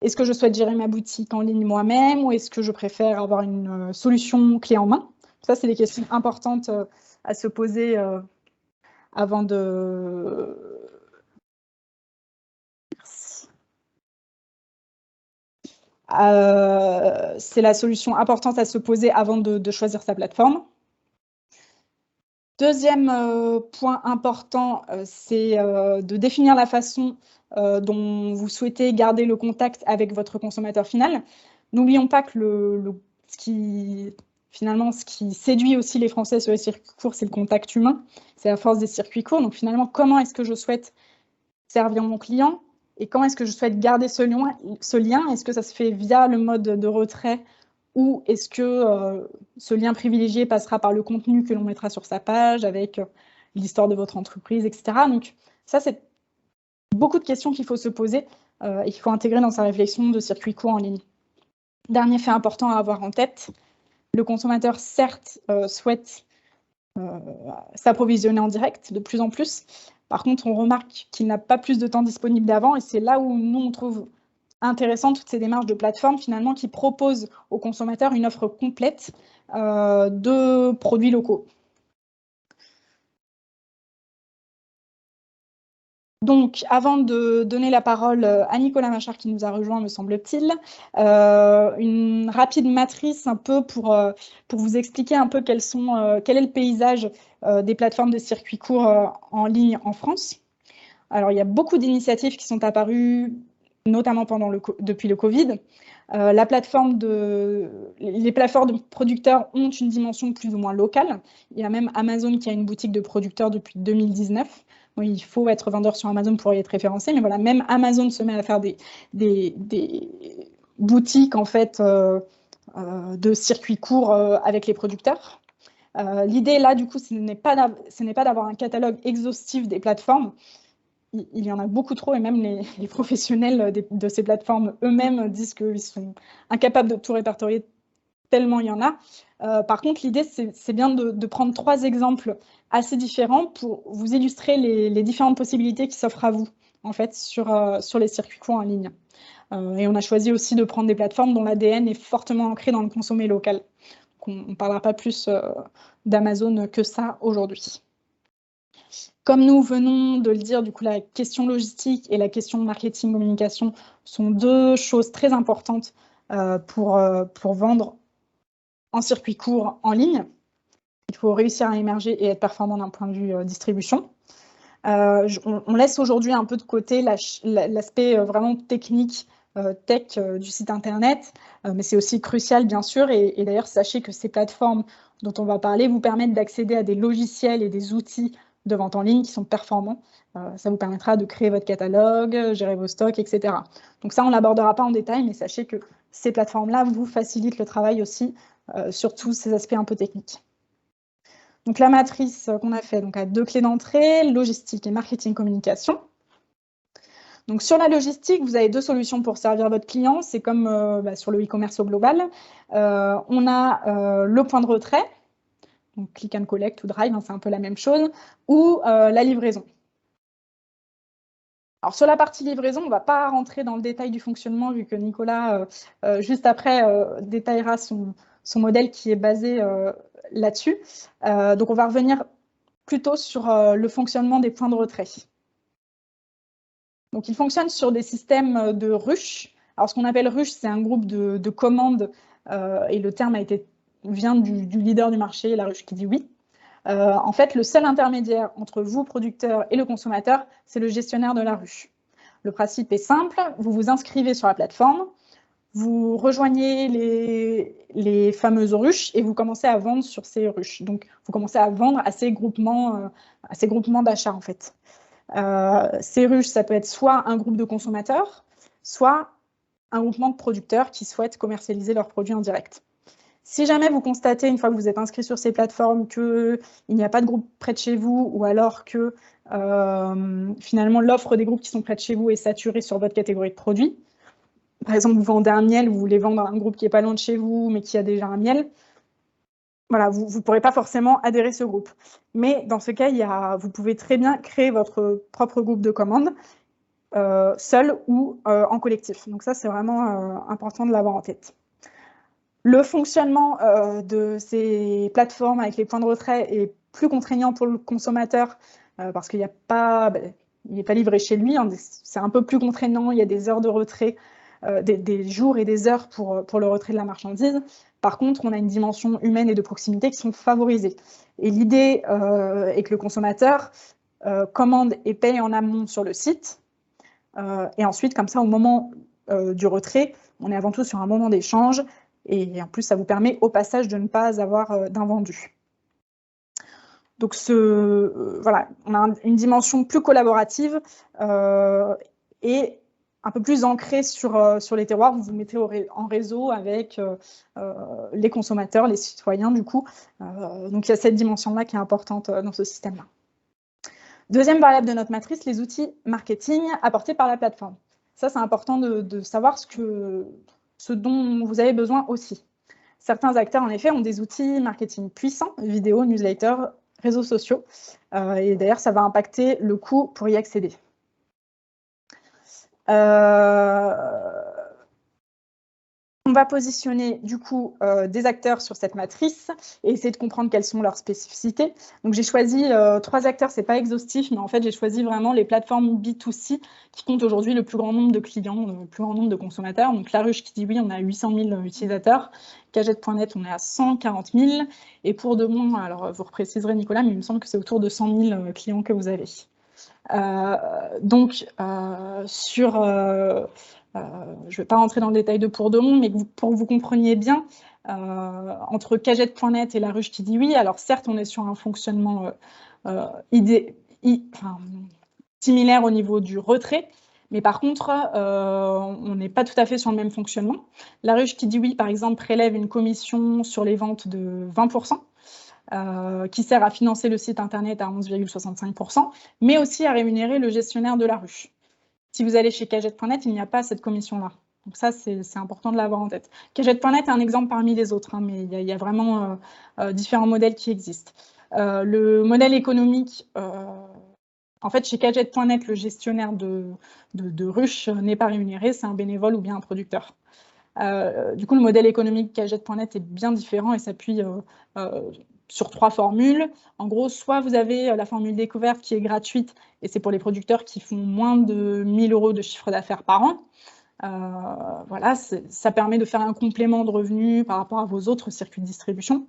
Speaker 2: Est-ce que je souhaite gérer ma boutique en ligne moi-même ou est-ce que je préfère avoir une solution clé en main? Ça, c'est des questions importantes à se poser avant de... c'est la solution importante à se poser avant de choisir sa plateforme. Deuxième point important, c'est de définir la façon dont vous souhaitez garder le contact avec votre consommateur final. N'oublions pas que ce qui séduit aussi les Français sur les circuits courts, c'est le contact humain, c'est la force des circuits courts. Donc finalement, comment est-ce que je souhaite servir mon client et comment est-ce que je souhaite garder ce lien? Est-ce que ça se fait via le mode de retrait ou est-ce que ce lien privilégié passera par le contenu que l'on mettra sur sa page avec l'histoire de votre entreprise, etc. Donc ça, c'est beaucoup de questions qu'il faut se poser et qu'il faut intégrer dans sa réflexion de circuit court en ligne. Dernier fait important à avoir en tête, le consommateur, certes, souhaite s'approvisionner en direct de plus en plus. Par contre, on remarque qu'il n'a pas plus de temps disponible d'avant et c'est là où nous, on trouve intéressant toutes ces démarches de plateforme finalement qui proposent aux consommateurs une offre complète de produits locaux. Donc, avant de donner la parole à Nicolas Machard qui nous a rejoint, me semble-t-il, une rapide matrice un peu pour vous expliquer un peu quel est le paysage des plateformes de circuits courts en ligne en France. Alors, il y a beaucoup d'initiatives qui sont apparues, notamment depuis le Covid. Les plateformes de producteurs ont une dimension plus ou moins locale. Il y a même Amazon qui a une boutique de producteurs depuis 2019. Bon, il faut être vendeur sur Amazon pour y être référencé, mais voilà, même Amazon se met à faire des boutiques en fait de circuits courts avec les producteurs. L'idée là, du coup, ce n'est pas d'avoir un catalogue exhaustif des plateformes. Il y en a beaucoup trop et même les professionnels de ces plateformes eux-mêmes disent qu'ils sont incapables de tout répertorier tellement il y en a. Par contre, l'idée, c'est bien de prendre 3 exemples assez différents pour vous illustrer les différentes possibilités qui s'offrent à vous en fait, sur les circuits courts en ligne. Et on a choisi aussi de prendre des plateformes dont l'ADN est fortement ancré dans le consommé local. On ne parlera pas plus d'Amazon que ça aujourd'hui. Comme nous venons de le dire, du coup, la question logistique et la question marketing communication sont deux choses très importantes pour vendre en circuit court en ligne. Il faut réussir à émerger et être performant d'un point de vue distribution. On laisse aujourd'hui un peu de côté l'aspect vraiment technique, tech du site internet, mais c'est aussi crucial bien sûr, et d'ailleurs sachez que ces plateformes dont on va parler vous permettent d'accéder à des logiciels et des outils de vente en ligne qui sont performants. Ça vous permettra de créer votre catalogue, gérer vos stocks, etc. Donc ça, on ne l'abordera pas en détail, mais sachez que ces plateformes-là vous facilitent le travail aussi sur tous ces aspects un peu techniques. Donc la matrice qu'on a fait donc, a deux clés d'entrée, logistique et marketing communication. Donc sur la logistique, vous avez deux solutions pour servir votre client. C'est comme sur le e-commerce au global. On a le point de retrait, donc click and collect ou drive, hein, c'est un peu la même chose, ou la livraison. Alors sur la partie livraison, on ne va pas rentrer dans le détail du fonctionnement vu que Nicolas, juste après, détaillera son modèle qui est basé là-dessus. Donc on va revenir plutôt sur le fonctionnement des points de retrait. Donc ils fonctionnent sur des systèmes de ruches. Alors ce qu'on appelle ruche, c'est un groupe de commandes et le terme vient du leader du marché, la ruche qui dit oui. En fait, le seul intermédiaire entre vous, producteur, et le consommateur, c'est le gestionnaire de la ruche. Le principe est simple, vous vous inscrivez sur la plateforme, vous rejoignez les fameuses ruches et vous commencez à vendre sur ces ruches. Donc, vous commencez à vendre à ces groupements d'achat, en fait. Ces ruches, ça peut être soit un groupe de consommateurs, soit un groupement de producteurs qui souhaitent commercialiser leurs produits en direct. Si jamais vous constatez, une fois que vous êtes inscrit sur ces plateformes, qu'il n'y a pas de groupe près de chez vous, ou alors que finalement l'offre des groupes qui sont près de chez vous est saturée sur votre catégorie de produits, par exemple, vous vendez un miel, vous voulez vendre à un groupe qui n'est pas loin de chez vous, mais qui a déjà un miel, voilà, vous ne pourrez pas forcément adhérer à ce groupe. Mais dans ce cas, vous pouvez très bien créer votre propre groupe de commandes, seul ou en collectif. Donc ça, c'est vraiment important de l'avoir en tête. Le fonctionnement de ces plateformes avec les points de retrait est plus contraignant pour le consommateur parce qu'il n'est pas livré chez lui. Hein, c'est un peu plus contraignant, il y a des heures de retrait, des jours et des heures pour le retrait de la marchandise. Par contre, on a une dimension humaine et de proximité qui sont favorisées. Et l'idée est que le consommateur commande et paye en amont sur le site. Et ensuite, comme ça, au moment du retrait, on est avant tout sur un moment d'échange. Et en plus, ça vous permet au passage de ne pas avoir d'invendu. Donc, voilà, on a une dimension plus collaborative et un peu plus ancrée sur les terroirs. Vous vous mettez en réseau avec les consommateurs, les citoyens, du coup. Donc, il y a cette dimension-là qui est importante dans ce système-là. Deuxième variable de notre matrice, les outils marketing apportés par la plateforme. Ça, c'est important de savoir ce dont vous avez besoin aussi. Certains acteurs, en effet, ont des outils marketing puissants, vidéo, newsletter, réseaux sociaux. Et d'ailleurs, ça va impacter le coût pour y accéder. On va positionner du coup des acteurs sur cette matrice et essayer de comprendre quelles sont leurs spécificités. Donc j'ai choisi 3 acteurs, c'est pas exhaustif, mais en fait j'ai choisi vraiment les plateformes B2C qui comptent aujourd'hui le plus grand nombre de clients, le plus grand nombre de consommateurs. Donc La Ruche qui dit oui, on a 800 000 utilisateurs. Cagette.net, on est à 140 000. Et Pour de Bon, alors vous repréciserez Nicolas, mais il me semble que c'est autour de 100 000 clients que vous avez. Je ne vais pas rentrer dans le détail de Pour de Bon, mais pour que vous compreniez bien, entre Cagette.net et La Ruche qui dit oui, alors certes, on est sur un fonctionnement similaire au niveau du retrait, mais par contre, on n'est pas tout à fait sur le même fonctionnement. La Ruche qui dit oui, par exemple, prélève une commission sur les ventes de 20%. Qui sert à financer le site internet à 11,65%, mais aussi à rémunérer le gestionnaire de la ruche. Si vous allez chez Cagette.net, il n'y a pas cette commission-là. Donc ça, c'est important de l'avoir en tête. Cagette.net est un exemple parmi les autres, hein, mais il y a vraiment différents modèles qui existent. Le modèle économique En fait, chez Gadget.net, le gestionnaire de ruches n'est pas rémunéré, c'est un bénévole ou bien un producteur. Du coup, le modèle économique Gadget.net est bien différent et s'appuie sur 3 formules. En gros, soit vous avez la formule découverte qui est gratuite et c'est pour les producteurs qui font moins de 1 000 € de chiffre d'affaires par an. Voilà, ça permet de faire un complément de revenus par rapport à vos autres circuits de distribution.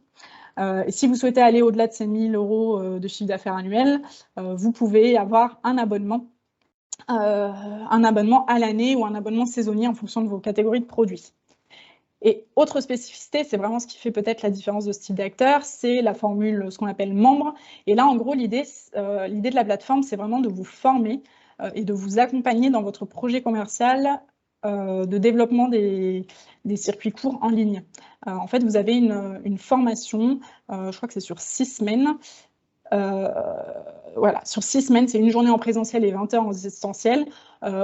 Speaker 2: Et si vous souhaitez aller au-delà de ces 1 000 € de chiffre d'affaires annuel, vous pouvez avoir un abonnement à l'année ou un abonnement saisonnier en fonction de vos catégories de produits. Et autre spécificité, c'est vraiment ce qui fait peut-être la différence de ce type d'acteur, c'est la formule, ce qu'on appelle membre. Et là, en gros, l'idée de la plateforme, c'est vraiment de vous former et de vous accompagner dans votre projet commercial de développement des circuits courts en ligne. En fait, vous avez une formation, je crois que c'est sur 6 semaines. Voilà, sur 6 semaines, c'est une journée en présentiel et 20 heures en distanciel,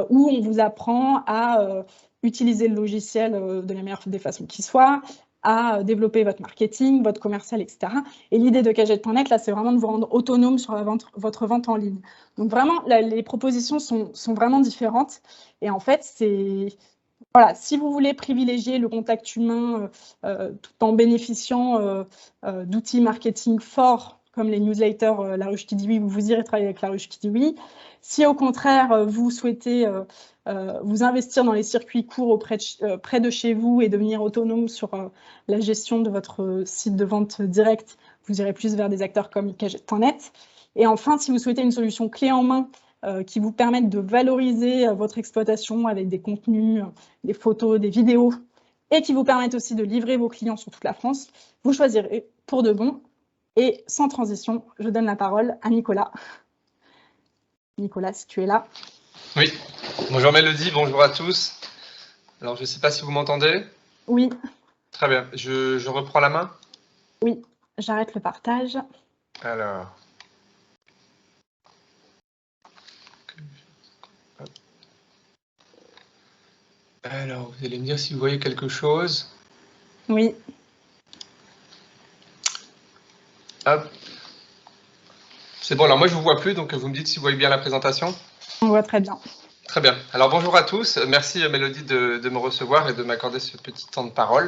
Speaker 2: où on vous apprend à utiliser le logiciel de la meilleure des façons qui soit, à développer votre marketing, votre commercial, etc. Et l'idée de Gadget.net, là, c'est vraiment de vous rendre autonome sur votre vente en ligne. Donc vraiment, les propositions sont vraiment différentes. Et en fait, voilà, si vous voulez privilégier le contact humain tout en bénéficiant d'outils marketing forts, comme les newsletters La Ruche qui dit oui, vous irez travailler avec La Ruche qui dit oui. Si au contraire, vous souhaitez vous investir dans les circuits courts près de chez vous et devenir autonome sur la gestion de votre site de vente direct, vous irez plus vers des acteurs comme Gadget.net. Et enfin, si vous souhaitez une solution clé en main qui vous permette de valoriser votre exploitation avec des contenus, des photos, des vidéos, et qui vous permettent aussi de livrer vos clients sur toute la France, vous choisirez Pour de Bon. Et sans transition, je donne la parole à Nicolas. Nicolas, si tu es là.
Speaker 5: Oui, bonjour Mélodie, bonjour à tous. Alors, je ne sais pas si vous m'entendez.
Speaker 2: Oui.
Speaker 5: Très bien, je reprends la main.
Speaker 2: Oui, j'arrête le partage.
Speaker 5: Alors. Alors, vous allez me dire si vous voyez quelque chose.
Speaker 2: Oui.
Speaker 5: Hop. C'est bon, alors moi je ne vous vois plus, donc vous me dites si vous voyez bien la présentation.
Speaker 2: On voit très bien.
Speaker 5: Très bien. Alors bonjour à tous. Merci Mélodie de me recevoir et de m'accorder ce petit temps de parole.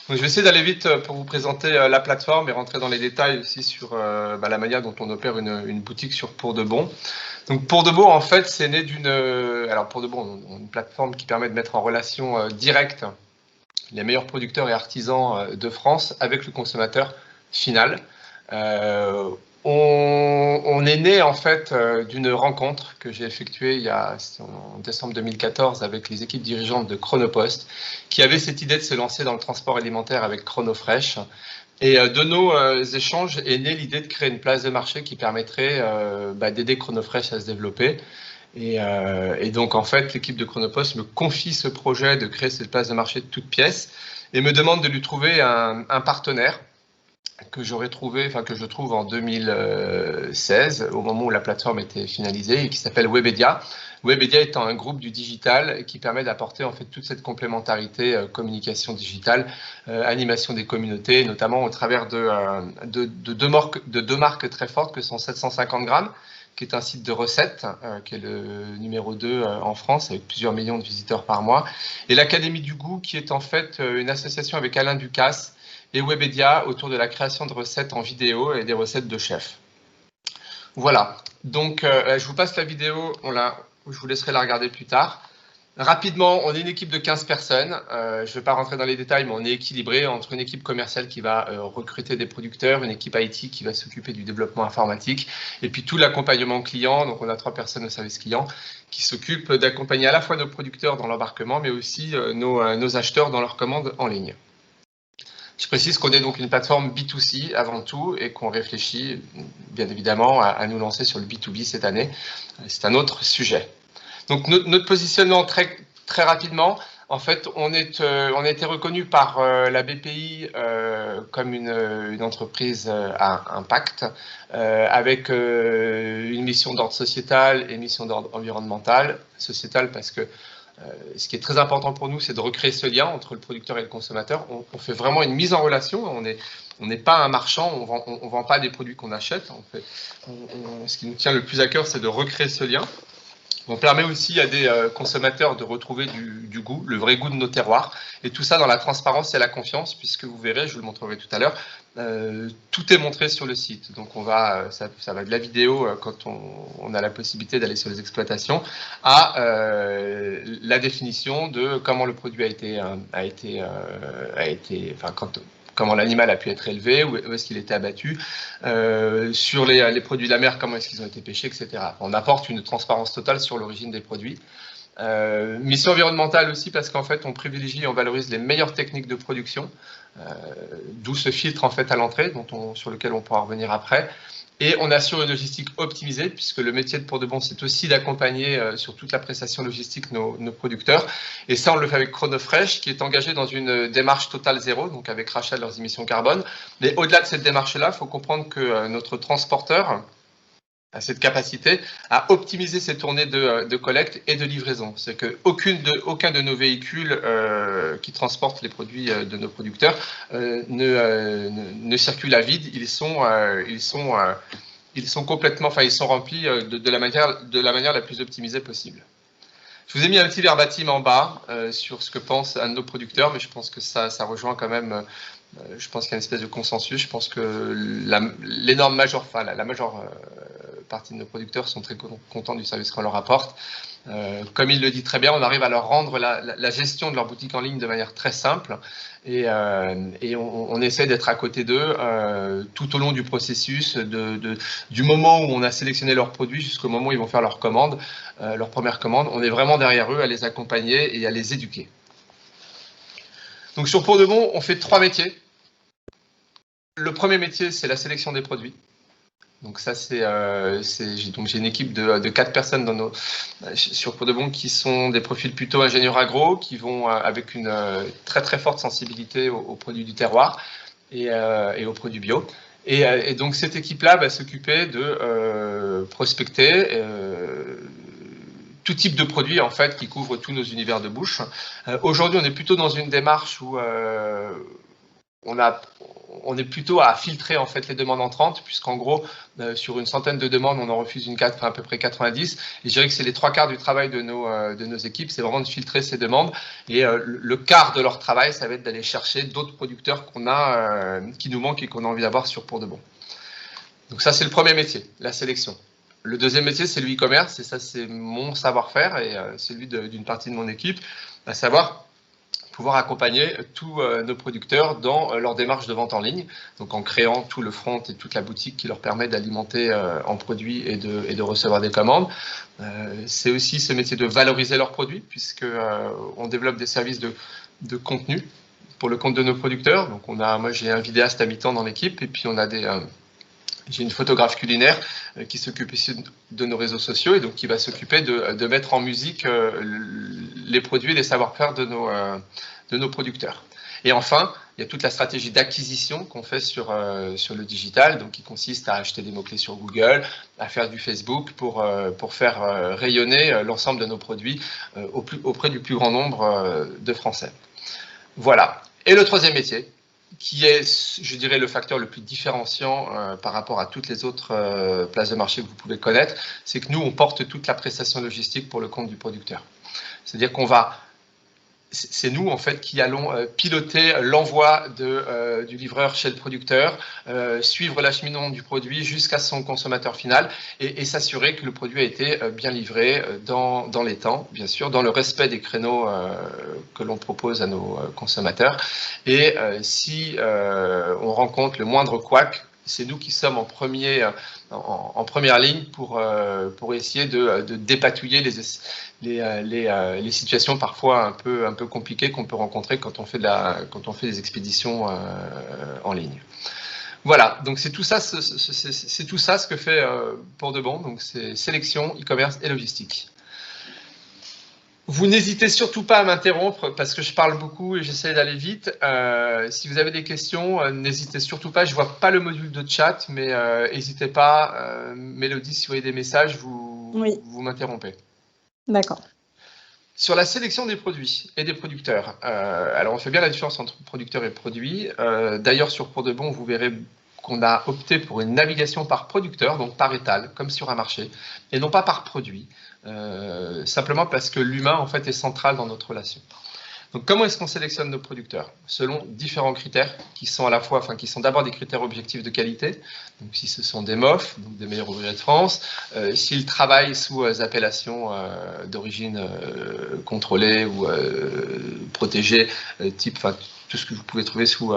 Speaker 5: Donc, je vais essayer d'aller vite pour vous présenter la plateforme et rentrer dans les détails aussi sur la manière dont on opère une boutique sur Pour de Bon. Donc Pour de Bon, en fait, c'est né alors Pour de Bon, une plateforme qui permet de mettre en relation directe les meilleurs producteurs et artisans de France avec le consommateur final. On est né en fait d'une rencontre que j'ai effectuée en décembre 2014 avec les équipes dirigeantes de Chronopost qui avaient cette idée de se lancer dans le transport alimentaire avec Chronofresh. Et de nos échanges est née l'idée de créer une place de marché qui permettrait d'aider Chronofresh à se développer. Et donc en fait l'équipe de Chronopost me confie ce projet de créer cette place de marché de toutes pièces et me demande de lui trouver un partenaire que je trouve en 2016, au moment où la plateforme était finalisée, et qui s'appelle Webedia. Webedia étant un groupe du digital qui permet d'apporter en fait toute cette complémentarité communication digitale, animation des communautés, notamment au travers de deux marques très fortes que sont 750 grammes, qui est un site de recettes, qui est le numéro 2 en France, avec plusieurs millions de visiteurs par mois, et l'Académie du goût, qui est en fait une association avec Alain Ducasse, et Webedia autour de la création de recettes en vidéo et des recettes de chefs. Voilà, donc je vous passe la vidéo, je vous laisserai la regarder plus tard. Rapidement, on est une équipe de 15 personnes, je ne vais pas rentrer dans les détails, mais on est équilibré entre une équipe commerciale qui va recruter des producteurs, une équipe IT qui va s'occuper du développement informatique, et puis tout l'accompagnement client, donc on a 3 personnes au service client, qui s'occupent d'accompagner à la fois nos producteurs dans l'embarquement, mais aussi nos acheteurs dans leurs commandes en ligne. Je précise qu'on est donc une plateforme B2C avant tout et qu'on réfléchit bien évidemment à nous lancer sur le B2B cette année. C'est un autre sujet. Donc notre positionnement très rapidement, en fait, on a été reconnu par la BPI comme une entreprise à impact avec une mission d'ordre sociétal et mission d'ordre environnemental. Sociétal parce que Ce qui est très important pour nous, c'est de recréer ce lien entre le producteur et le consommateur. On fait vraiment une mise en relation. On n'est pas un marchand, on vend pas des produits qu'on achète. Ce qui nous tient le plus à cœur, c'est de recréer ce lien. On permet aussi à des consommateurs de retrouver du goût, le vrai goût de nos terroirs. Et tout ça dans la transparence et la confiance, puisque vous verrez, je vous le montrerai tout à l'heure, tout est montré sur le site. Donc ça va de la vidéo quand on a la possibilité d'aller sur les exploitations, à la définition de comment le produit comment l'animal a pu être élevé, où est-ce qu'il était abattu, sur les produits de la mer, comment est-ce qu'ils ont été pêchés, etc. On apporte une transparence totale sur l'origine des produits. Mission environnementale aussi, parce qu'en fait, on privilégie et on valorise les meilleures techniques de production, d'où ce filtre en fait à l'entrée, sur lequel on pourra revenir après. Et on assure une logistique optimisée, puisque le métier de Pour de Bon, c'est aussi d'accompagner sur toute la prestation logistique nos producteurs. Et ça, on le fait avec ChronoFresh, qui est engagé dans une démarche totale zéro, donc avec rachat de leurs émissions carbone. Mais au-delà de cette démarche-là, il faut comprendre que notre transporteur a cette capacité à optimiser ses tournées de collecte et de livraison. C'est qu'aucun de nos véhicules qui transportent les produits de nos producteurs ne circule à vide. Ils sont complètement, ils sont remplis de la manière la plus optimisée possible. Je vous ai mis un petit verbatim en bas sur ce que pense un de nos producteurs, mais je pense que ça rejoint quand même. Je pense qu'il y a une espèce de consensus. Je pense que la majeure partie de nos producteurs sont très contents du service qu'on leur apporte. Comme il le dit très bien, on arrive à leur rendre la gestion de leur boutique en ligne de manière très simple et on essaie d'être à côté d'eux tout au long du processus, du moment où on a sélectionné leurs produits jusqu'au moment où ils vont faire leur première commande. On est vraiment derrière eux à les accompagner et à les éduquer. Donc sur Pour de Bon, on fait 3 métiers. Le premier métier, c'est la sélection des produits. Donc ça, j'ai une équipe de 4 personnes sur Pour de Bon qui sont des profils plutôt ingénieurs agro, qui vont avec une très très forte sensibilité aux produits du terroir et aux produits bio. Et donc cette équipe-là va s'occuper de prospecter tout type de produits en fait qui couvrent tous nos univers de bouche. Aujourd'hui, on est plutôt dans une démarche où on est plutôt à filtrer en fait les demandes entrantes, puisqu'en gros, sur une centaine de demandes, on en refuse à peu près 90. Et je dirais que c'est les 3/4 du travail de nos équipes, c'est vraiment de filtrer ces demandes. Et le quart de leur travail, ça va être d'aller chercher d'autres producteurs qui nous manquent et qu'on a envie d'avoir sur Pour de Bon. Donc ça, c'est le premier métier, la sélection. Le deuxième métier, c'est le e-commerce, et ça, c'est mon savoir-faire et celui d'une partie de mon équipe, à savoir pouvoir accompagner tous nos producteurs dans leur démarche de vente en ligne, donc en créant tout le front et toute la boutique qui leur permet d'alimenter en produits et de recevoir des commandes. C'est aussi ce métier de valoriser leurs produits, puisqu'on développe des services de contenu pour le compte de nos producteurs. Donc moi j'ai un vidéaste à mi-temps dans l'équipe, et puis j'ai une photographe culinaire qui s'occupe ici de nos réseaux sociaux et donc qui va s'occuper de mettre en musique les produits et les savoir-faire de nos producteurs. Et enfin, il y a toute la stratégie d'acquisition qu'on fait sur le digital, donc qui consiste à acheter des mots-clés sur Google, à faire du Facebook pour faire rayonner l'ensemble de nos produits auprès du plus grand nombre de Français. Voilà. Et le troisième métier, qui est, je dirais, le facteur le plus différenciant par rapport à toutes les autres places de marché que vous pouvez connaître, c'est que nous, on porte toute la prestation logistique pour le compte du producteur. C'est-à-dire c'est nous en fait qui allons piloter l'envoi du livreur chez le producteur, suivre l'acheminement du produit jusqu'à son consommateur final et s'assurer que le produit a été bien livré dans les temps, bien sûr, dans le respect des créneaux que l'on propose à nos consommateurs. Et si on rencontre le moindre couac, c'est nous qui sommes en première ligne pour essayer de dépatouiller les situations parfois un peu compliquées qu'on peut rencontrer quand on fait des expéditions en ligne. Voilà, donc c'est tout ça ce que fait Pour de Bon, donc c'est sélection, e-commerce et logistique. Vous n'hésitez surtout pas à m'interrompre parce que je parle beaucoup et j'essaie d'aller vite. Si vous avez des questions, n'hésitez surtout pas. Je ne vois pas le module de chat, mais n'hésitez pas. Mélodie, si vous avez des messages, vous m'interrompez.
Speaker 2: D'accord.
Speaker 5: Sur la sélection des produits et des producteurs, alors on fait bien la différence entre producteur et produit. D'ailleurs, sur Pour de Bon, vous verrez qu'on a opté pour une navigation par producteur, donc par étal, comme sur un marché, et non pas par produit, simplement parce que l'humain, en fait, est central dans notre relation. Donc, comment est-ce qu'on sélectionne nos producteurs? Selon différents critères qui sont à la fois, qui sont d'abord des critères objectifs de qualité. Donc, si ce sont des MOF, donc des meilleurs ouvriers de France, s'ils travaillent sous appellations d'origine contrôlée ou protégée, type, tout ce que vous pouvez trouver sous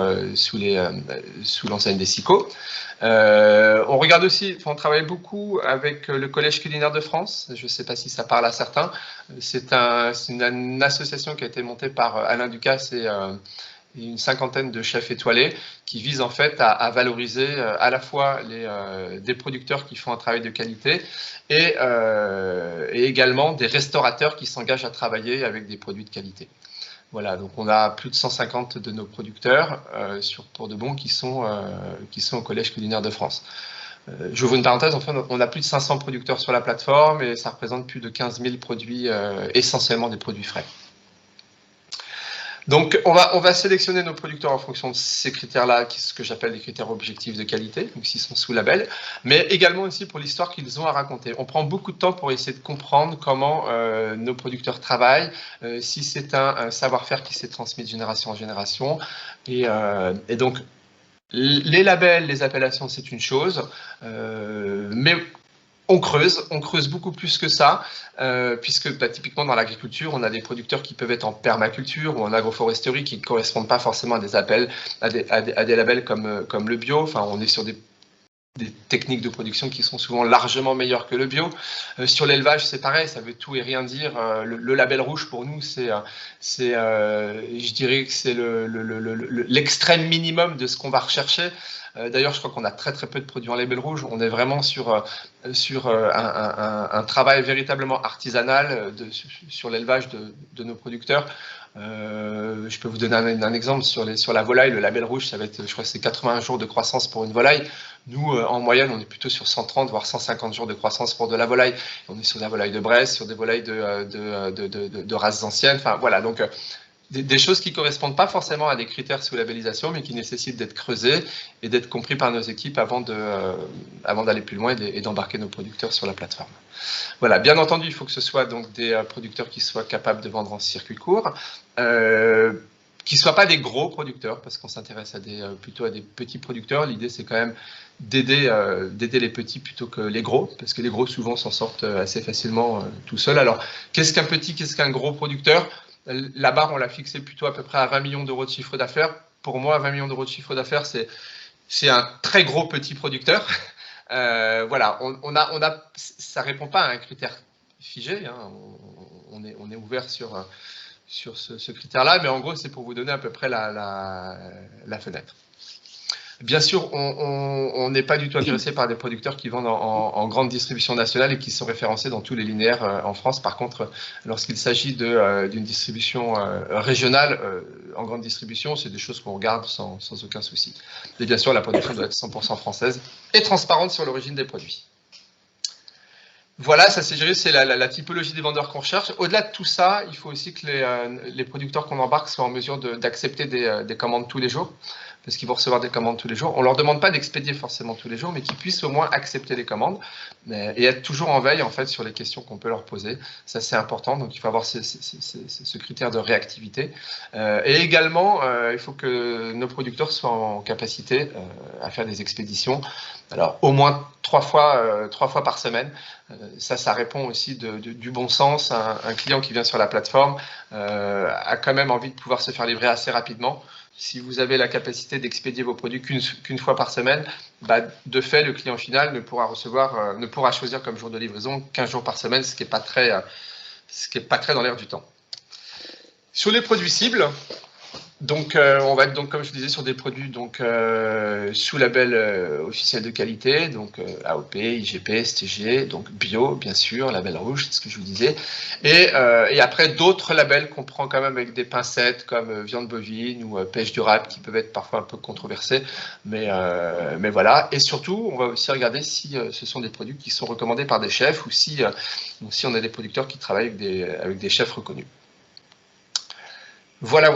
Speaker 5: l'enseigne des SICO. On regarde aussi, on travaille beaucoup avec le Collège culinaire de France. Je ne sais pas si ça parle à certains. C'est une association qui a été montée par Alain Ducasse et une cinquantaine de chefs étoilés qui vise en fait à valoriser à la fois des producteurs qui font un travail de qualité et également des restaurateurs qui s'engagent à travailler avec des produits de qualité. Voilà, donc on a plus de 150 de nos producteurs sur Pour de Bon qui sont au Collège culinaire de France. J'ouvre une parenthèse, enfin, on a plus de 500 producteurs sur la plateforme et ça représente plus de 15 000 produits, essentiellement des produits frais. Donc, on va sélectionner nos producteurs en fonction de ces critères-là, ce que j'appelle les critères objectifs de qualité, donc s'ils sont sous label, mais également aussi pour l'histoire qu'ils ont à raconter. On prend beaucoup de temps pour essayer de comprendre comment nos producteurs travaillent, si c'est un savoir-faire qui s'est transmis de génération en génération. Et donc, les labels, les appellations, c'est une chose, mais on creuse beaucoup plus que ça, puisque typiquement dans l'agriculture, on a des producteurs qui peuvent être en permaculture ou en agroforesterie qui ne correspondent pas forcément à des labels comme le bio. Enfin, on est sur des techniques de production qui sont souvent largement meilleures que le bio. Sur l'élevage, c'est pareil, ça veut tout et rien dire. Le label rouge, pour nous, je dirais que c'est l'extrême minimum de ce qu'on va rechercher. D'ailleurs, je crois qu'on a très peu de produits en label rouge. On est vraiment sur un travail véritablement artisanal sur l'élevage de nos producteurs. Je peux vous donner un exemple sur la volaille. Le label rouge, ça va être, je crois que c'est 81 jours de croissance pour une volaille. Nous, en moyenne, on est plutôt sur 130 voire 150 jours de croissance pour de la volaille. On est sur la volaille de Bresse, sur des volailles de races anciennes. Enfin, voilà, donc des choses qui ne correspondent pas forcément à des critères sous labellisation, mais qui nécessitent d'être creusées et d'être compris par nos équipes avant d'aller plus loin et d'embarquer nos producteurs sur la plateforme. Voilà, bien entendu, il faut que ce soit donc des producteurs qui soient capables de vendre en circuit court, qui ne soient pas des gros producteurs, parce qu'on s'intéresse plutôt à des petits producteurs. L'idée, c'est quand même d'aider les petits plutôt que les gros, parce que les gros, souvent, s'en sortent assez facilement tout seuls. Alors, qu'est-ce qu'un petit, qu'est-ce qu'un gros producteur ? La barre, on l'a fixée plutôt à peu près à 20 millions d'euros de chiffre d'affaires. Pour moi, 20 millions d'euros de chiffre d'affaires, c'est un très gros petit producteur. Voilà, ça ne répond pas à un critère figé. Hein. On est ouvert sur ce critère-là, mais en gros, c'est pour vous donner à peu près la fenêtre. Bien sûr, on n'est pas du tout intéressé par des producteurs qui vendent en grande distribution nationale et qui sont référencés dans tous les linéaires en France. Par contre, lorsqu'il s'agit d'une distribution régionale en grande distribution, c'est des choses qu'on regarde sans aucun souci. Et bien sûr, la production doit être 100% française et transparente sur l'origine des produits. Voilà, ça c'est géré, c'est la typologie des vendeurs qu'on recherche. Au-delà de tout ça, il faut aussi que les producteurs qu'on embarque soient en mesure d'accepter des commandes tous les jours, parce qu'ils vont recevoir des commandes tous les jours. On ne leur demande pas d'expédier forcément tous les jours, mais qu'ils puissent au moins accepter les commandes et être toujours en veille en fait sur les questions qu'on peut leur poser. Ça c'est important, donc il faut avoir ce critère de réactivité. Et également, il faut que nos producteurs soient en capacité à faire des expéditions. Alors au moins 3 fois par semaine. Ça répond aussi du bon sens. Un client qui vient sur la plateforme a quand même envie de pouvoir se faire livrer assez rapidement. Si vous avez la capacité d'expédier vos produits qu'une fois par semaine, de fait, le client final ne pourra choisir comme jour de livraison 15 jours par semaine, ce qui n'est pas très dans l'air du temps. Sur les produits cibles, Donc, on va être donc, comme je disais, sur des produits donc sous label officiel de qualité, donc AOP, IGP, STG, donc bio, bien sûr, label rouge, c'est ce que je vous disais. Et après, d'autres labels qu'on prend quand même avec des pincettes, comme viande bovine ou pêche durable, qui peuvent être parfois un peu controversés. Mais voilà. Et surtout, on va aussi regarder si ce sont des produits qui sont recommandés par des chefs ou si on a des producteurs qui travaillent avec des chefs reconnus. Voilà,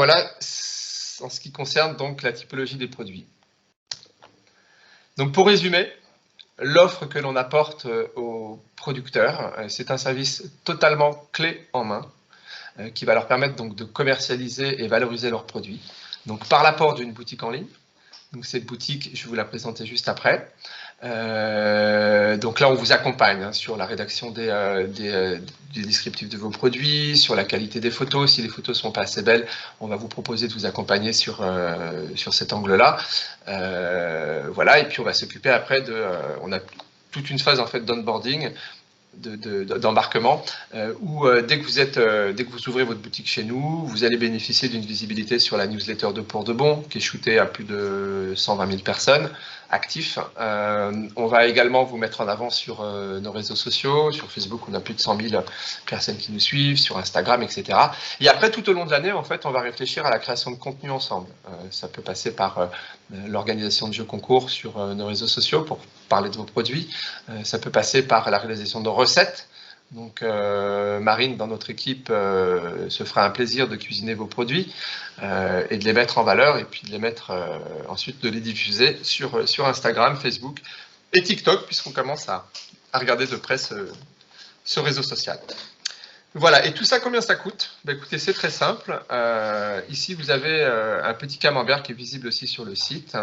Speaker 5: en ce qui concerne donc la typologie des produits. Donc pour résumer, l'offre que l'on apporte aux producteurs, c'est un service totalement clé en main qui va leur permettre donc de commercialiser et valoriser leurs produits. Donc par l'apport d'une boutique en ligne. Donc cette boutique, je vais vous la présenter juste après. Donc là, on vous accompagne sur la rédaction des descriptifs de vos produits, sur la qualité des photos. Si les photos ne sont pas assez belles, on va vous proposer de vous accompagner sur cet angle-là. Voilà, et puis on va s'occuper après on a toute une phase en fait d'onboarding, d'embarquement, où dès que vous ouvrez votre boutique chez nous, vous allez bénéficier d'une visibilité sur la newsletter de Pour de Bon, qui est shootée à plus de 120 000 personnes actifs. On va également vous mettre en avant sur nos réseaux sociaux. Sur Facebook, on a plus de 100 000 personnes qui nous suivent, sur Instagram, etc. Et après, tout au long de l'année, en fait, on va réfléchir à la création de contenu ensemble. Ça peut passer par l'organisation de jeux concours sur nos réseaux sociaux pour parler de vos produits. Ça peut passer par la réalisation de recettes. Donc Marine, dans notre équipe, se fera un plaisir de cuisiner vos produits et de les mettre en valeur et puis de les mettre ensuite de les diffuser sur Instagram, Facebook et TikTok, puisqu'on commence à regarder de près ce réseau social. Voilà, et tout ça, combien ça coûte? Ben, écoutez, c'est très simple. Ici, vous avez un petit camembert qui est visible aussi sur le site,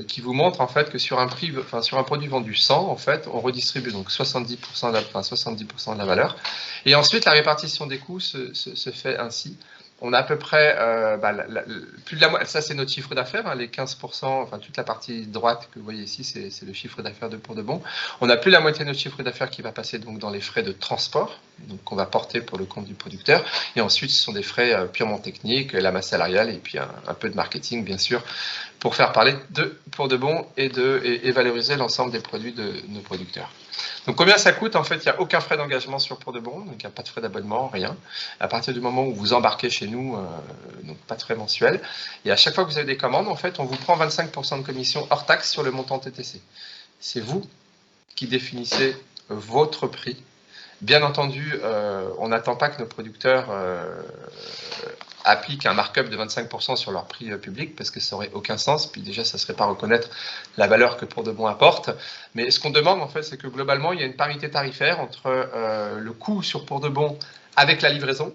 Speaker 5: qui vous montre en fait que sur un produit vendu 100, en fait, on redistribue donc 70% de la valeur. Et ensuite, la répartition des coûts se fait ainsi. On a à peu près, plus de la moitié, ça c'est notre chiffre d'affaires, hein, les 15%, enfin toute la partie droite que vous voyez ici, c'est le chiffre d'affaires de Pour de Bon. On a plus de la moitié de notre chiffre d'affaires qui va passer donc dans les frais de transport, donc qu'on va porter pour le compte du producteur. Et ensuite, ce sont des frais purement techniques, la masse salariale et puis un peu de marketing, bien sûr, pour faire parler de Pour de Bon et valoriser l'ensemble des produits de nos producteurs. Donc combien ça coûte? En fait, il n'y a aucun frais d'engagement sur Pour de Bon, donc il n'y a pas de frais d'abonnement, rien. À partir du moment où vous embarquez chez nous, donc pas de frais mensuels. Et à chaque fois que vous avez des commandes, en fait, on vous prend 25% de commission hors taxe sur le montant TTC. C'est vous qui définissez votre prix. Bien entendu, on n'attend pas que nos producteurs appliquent un markup de 25% sur leur prix public, parce que ça n'aurait aucun sens, puis déjà ça ne serait pas reconnaître la valeur que Pour de Bon apporte. Mais ce qu'on demande en fait, c'est que globalement, il y a une parité tarifaire entre le coût sur Pour de Bon avec la livraison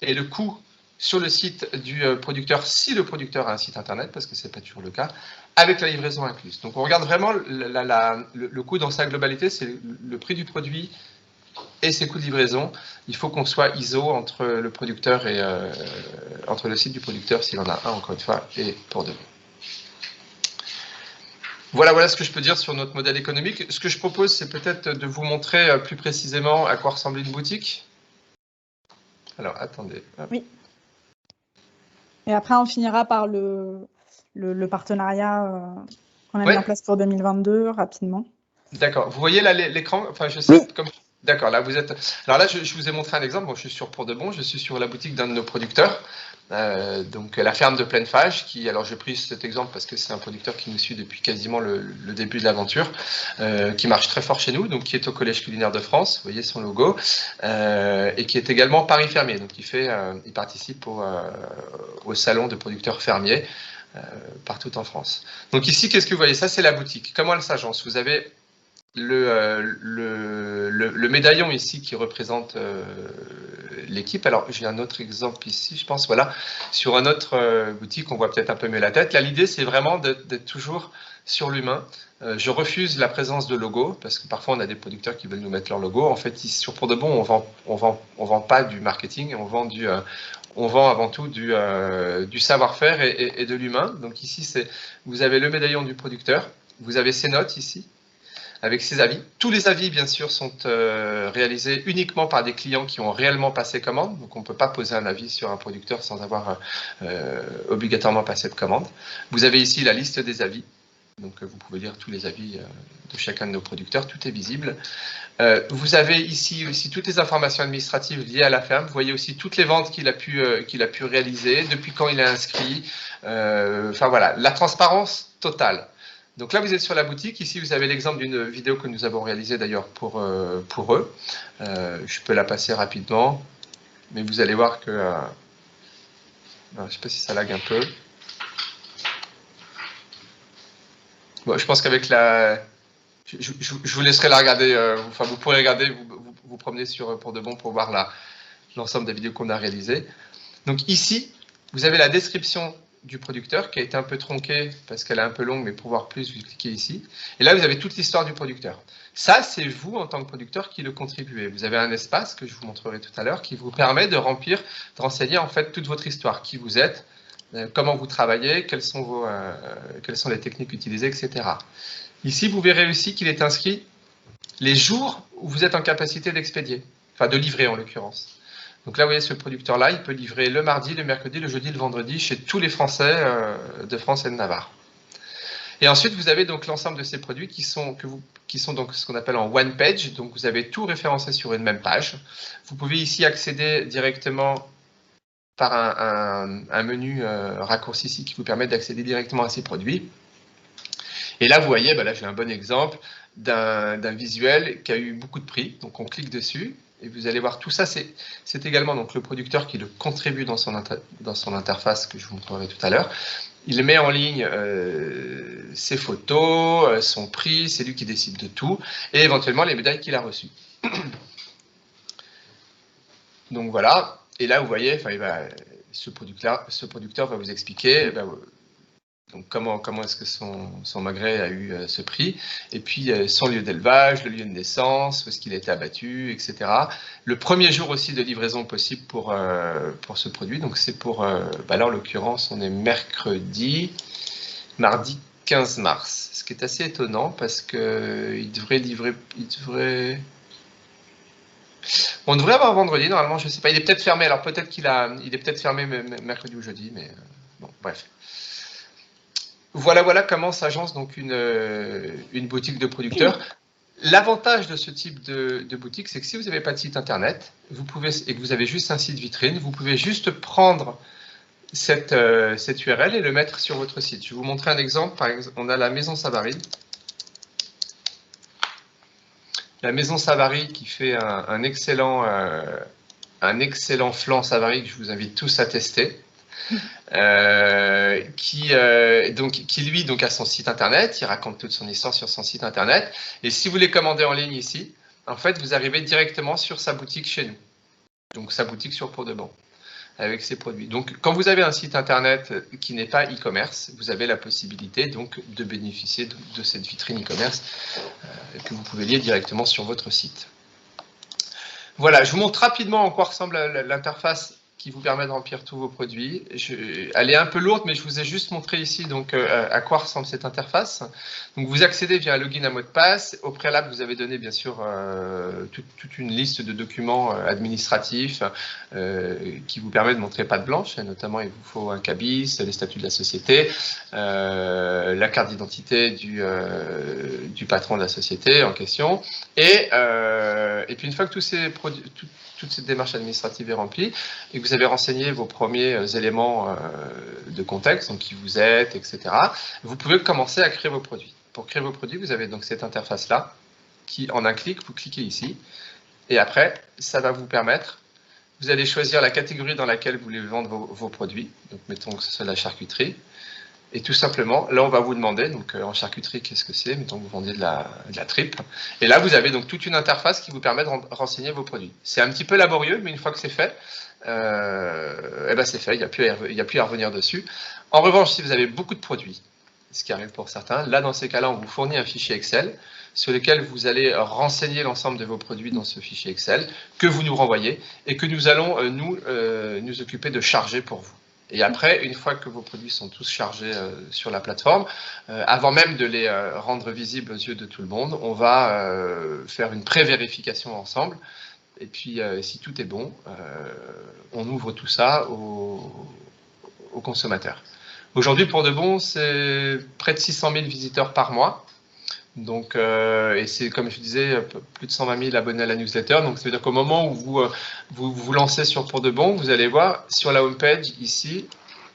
Speaker 5: et le coût sur le site du producteur, si le producteur a un site internet, parce que ce n'est pas toujours le cas, avec la livraison incluse. Donc on regarde vraiment le coût dans sa globalité, c'est le prix du produit et ses coûts de livraison. Il faut qu'on soit ISO entre le producteur et entre le site du producteur, s'il en a un, encore une fois, et Pour de Bon. Voilà ce que je peux dire sur notre modèle économique. Ce que je propose, c'est peut-être de vous montrer plus précisément à quoi ressemble une boutique. Alors, attendez. Hop.
Speaker 2: Oui. Et après, on finira par le partenariat qu'on a mis en place pour 2022, rapidement.
Speaker 5: D'accord. Vous voyez là l'écran? Enfin, je sais,
Speaker 2: oui.
Speaker 5: comme... D'accord, là vous êtes. Alors là, je vous ai montré un exemple. Bon, je suis sur Pour de Bon, je suis sur la boutique d'un de nos producteurs, donc la ferme de Plainefage, qui, alors j'ai pris cet exemple parce que c'est un producteur qui nous suit depuis quasiment le début de l'aventure, qui marche très fort chez nous, donc qui est au Collège culinaire de France, vous voyez son logo, et qui est également Paris Fermier, donc il participe au salon de producteurs fermiers partout en France. Donc ici, qu'est-ce que vous voyez? Ça, c'est la boutique. Comment elle s'agence? Vous avez le médaillon ici qui représente l'équipe. Alors j'ai un autre exemple ici, je pense, voilà, sur un autre boutique, on voit peut-être un peu mieux la tête. Là, l'idée, c'est vraiment d'être toujours sur l'humain. Je refuse la présence de logo, parce que parfois on a des producteurs qui veulent nous mettre leur logo. En fait, sur Pour de Bon, on vend pas du marketing, on vend avant tout du savoir-faire et de l'humain. Donc ici, vous avez le médaillon du producteur, vous avez ses notes ici. avec ces avis. Tous les avis, bien sûr, sont réalisés uniquement par des clients qui ont réellement passé commande. Donc, on ne peut pas poser un avis sur un producteur sans avoir obligatoirement passé de commande. Vous avez ici la liste des avis. Donc, vous pouvez lire tous les avis de chacun de nos producteurs. Tout est visible. Vous avez ici aussi toutes les informations administratives liées à la ferme. Vous voyez aussi toutes les ventes qu'il a pu réaliser, depuis quand il est inscrit. Enfin, voilà, la transparence totale. Donc là, vous êtes sur la boutique. Ici, vous avez l'exemple d'une vidéo que nous avons réalisée d'ailleurs pour eux. Je peux la passer rapidement, mais vous allez voir que... je ne sais pas si ça lag un peu. Bon, je pense qu'avec la... Je vous laisserai la regarder. Enfin, vous pourrez regarder, vous promener sur Pour de Bon pour voir l'ensemble des vidéos qu'on a réalisées. Donc ici, vous avez la description du producteur qui a été un peu tronquée parce qu'elle est un peu longue, mais pour voir plus, vous cliquez ici. Et là, vous avez toute l'histoire du producteur. Ça, c'est vous, en tant que producteur, qui le contribuez. Vous avez un espace que je vous montrerai tout à l'heure qui vous permet de remplir, de renseigner en fait toute votre histoire, qui vous êtes, comment vous travaillez, quelles sont les techniques utilisées, etc. Ici, vous verrez aussi qu'il est inscrit les jours où vous êtes en capacité d'expédier, enfin de livrer en l'occurrence. Donc là, vous voyez, ce producteur-là, il peut livrer le mardi, le mercredi, le jeudi, le vendredi chez tous les Français de France et de Navarre. Et ensuite, vous avez donc l'ensemble de ces produits qui sont donc ce qu'on appelle en one page. Donc, vous avez tout référencé sur une même page. Vous pouvez ici accéder directement par un menu raccourci ici qui vous permet d'accéder directement à ces produits. Et là, vous voyez, là, j'ai un bon exemple d'un visuel qui a eu beaucoup de prix. Donc, on clique dessus. Et vous allez voir tout ça, c'est également donc, le producteur qui le contribue dans son interface que je vous montrerai tout à l'heure. Il met en ligne ses photos, son prix, c'est lui qui décide de tout, et éventuellement les médailles qu'il a reçues. Donc voilà, et là vous voyez, ce producteur va vous expliquer donc comment est-ce que son magret a eu ce prix, et puis son lieu d'élevage, le lieu de naissance, où est-ce qu'il a été abattu, etc. Le premier jour aussi de livraison possible pour ce produit, donc c'est pour, là en l'occurrence on est mardi 15 mars, ce qui est assez étonnant parce qu'il devrait livrer, on devrait avoir vendredi normalement, je ne sais pas, il est peut-être fermé, alors peut-être il est peut-être fermé mercredi ou jeudi, mais bon, bref. Voilà comment s'agence donc une boutique de producteurs. L'avantage de ce type de boutique, c'est que si vous n'avez pas de site internet, et que vous avez juste un site vitrine, vous pouvez juste prendre cette URL et le mettre sur votre site. Je vais vous montrer un exemple. Par exemple, on a la Maison Savary. La Maison Savary qui fait un excellent flan Savary que je vous invite tous à tester. Qui lui a son site internet, il raconte toute son histoire sur son site internet, et si vous les commandez en ligne ici, en fait vous arrivez directement sur sa boutique chez nous, donc sa boutique sur Pour de Bon avec ses produits. Donc quand vous avez un site internet qui n'est pas e-commerce, vous avez la possibilité donc de bénéficier de cette vitrine e-commerce que vous pouvez lier directement sur votre site. Voilà, je vous montre rapidement en quoi ressemble l'interface qui vous permet de remplir tous vos produits. Elle est un peu lourde, mais je vous ai juste montré ici donc, à quoi ressemble cette interface. Donc, vous accédez via un login à mot de passe. Au préalable, vous avez donné bien sûr toute une liste de documents administratifs qui vous permet de montrer patte blanche. Et notamment, il vous faut un cabis, les statuts de la société, la carte d'identité du patron de la société en question. Et puis, une fois que tous ces produits, toute cette démarche administrative est remplie et que vous avez renseigné vos premiers éléments de contexte, donc qui vous êtes, etc., vous pouvez commencer à créer vos produits. Pour créer vos produits, vous avez donc cette interface-là qui, en un clic, vous cliquez ici et après, ça va vous permettre, vous allez choisir la catégorie dans laquelle vous voulez vendre vos produits, donc mettons que ce soit la charcuterie. Et tout simplement, là, on va vous demander, donc en charcuterie, qu'est-ce que c'est? Mettons que vous vendez de la tripe. Et là, vous avez donc toute une interface qui vous permet de renseigner vos produits. C'est un petit peu laborieux, mais une fois que c'est fait, c'est fait, il n'y a plus à revenir dessus. En revanche, si vous avez beaucoup de produits, ce qui arrive pour certains, là, dans ces cas-là, on vous fournit un fichier Excel sur lequel vous allez renseigner l'ensemble de vos produits dans ce fichier Excel, que vous nous renvoyez et que nous allons nous occuper de charger pour vous. Et après, une fois que vos produits sont tous chargés sur la plateforme, avant même de les rendre visibles aux yeux de tout le monde, on va faire une pré-vérification ensemble. Et puis, si tout est bon, on ouvre tout ça aux consommateurs. Aujourd'hui, pour de bon, c'est près de 600 000 visiteurs par mois. Donc, et c'est, comme je disais, plus de 120 000 abonnés à la newsletter. Donc, ça veut dire qu'au moment où vous lancez sur Pour de Bon, vous allez voir sur la homepage ici.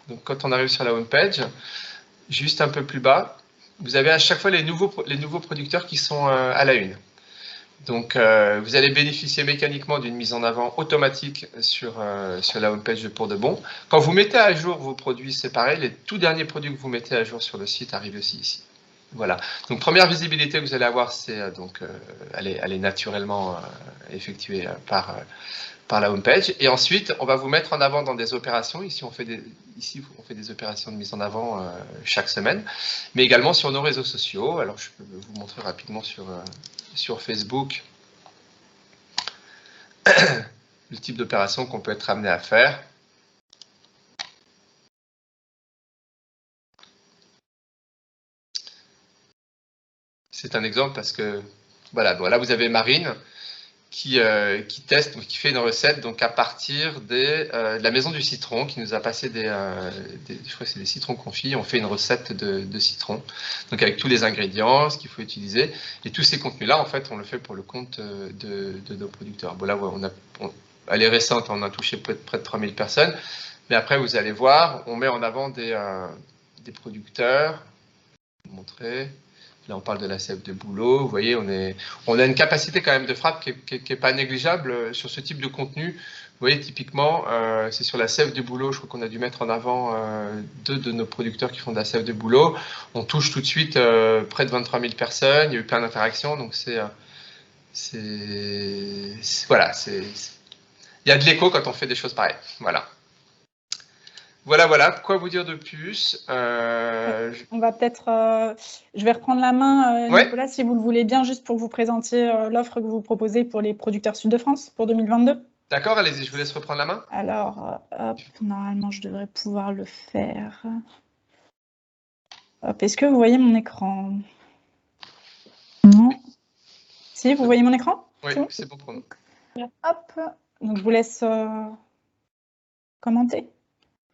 Speaker 5: Donc, quand on arrive sur la homepage, juste un peu plus bas, vous avez à chaque fois les nouveaux producteurs qui sont à la une. Donc, vous allez bénéficier mécaniquement d'une mise en avant automatique sur la homepage de Pour de Bon. Quand vous mettez à jour vos produits, c'est pareil. Les tout derniers produits que vous mettez à jour sur le site arrivent aussi ici. Voilà. Donc, première visibilité que vous allez avoir, c'est elle est naturellement effectuée par la homepage. Et ensuite, on va vous mettre en avant dans des opérations. Ici, on fait des opérations de mise en avant chaque semaine, mais également sur nos réseaux sociaux. Alors, je peux vous montrer rapidement sur Facebook le type d'opération qu'on peut être amené à faire. C'est un exemple parce que, voilà, bon, là vous avez Marine qui teste, qui fait une recette donc à partir de la maison du citron, qui nous a passé je crois que c'est des citrons confits. On fait une recette de citron, donc avec tous les ingrédients, ce qu'il faut utiliser. Et tous ces contenus-là, en fait, on le fait pour le compte de nos producteurs. Bon, là, elle est récente, on a touché près de 3000 personnes. Mais après, vous allez voir, on met en avant des producteurs. Je vais vous montrer. Là, on parle de la sève de bouleau. Vous voyez, on a une capacité quand même de frappe qui est pas négligeable sur ce type de contenu. Vous voyez, typiquement, c'est sur la sève de bouleau. Je crois qu'on a dû mettre en avant 2 de nos producteurs qui font de la sève de bouleau. On touche tout de suite près de 23 000 personnes. Il y a eu plein d'interactions. Donc, voilà, il y a de l'écho quand on fait des choses pareilles. Voilà. Voilà, quoi vous dire de plus
Speaker 2: On va peut-être, je vais reprendre la main, Nicolas, si vous le voulez bien, juste pour que vous présentiez l'offre que vous proposez pour les producteurs Sud de France pour 2022.
Speaker 5: D'accord, allez-y, je vous laisse reprendre la main.
Speaker 2: Alors, hop, normalement, je devrais pouvoir le faire. Hop, est-ce que vous voyez mon écran? Non. Si, vous voyez mon écran?
Speaker 5: Oui, c'est bon pour nous.
Speaker 2: Hop, donc je vous laisse commenter.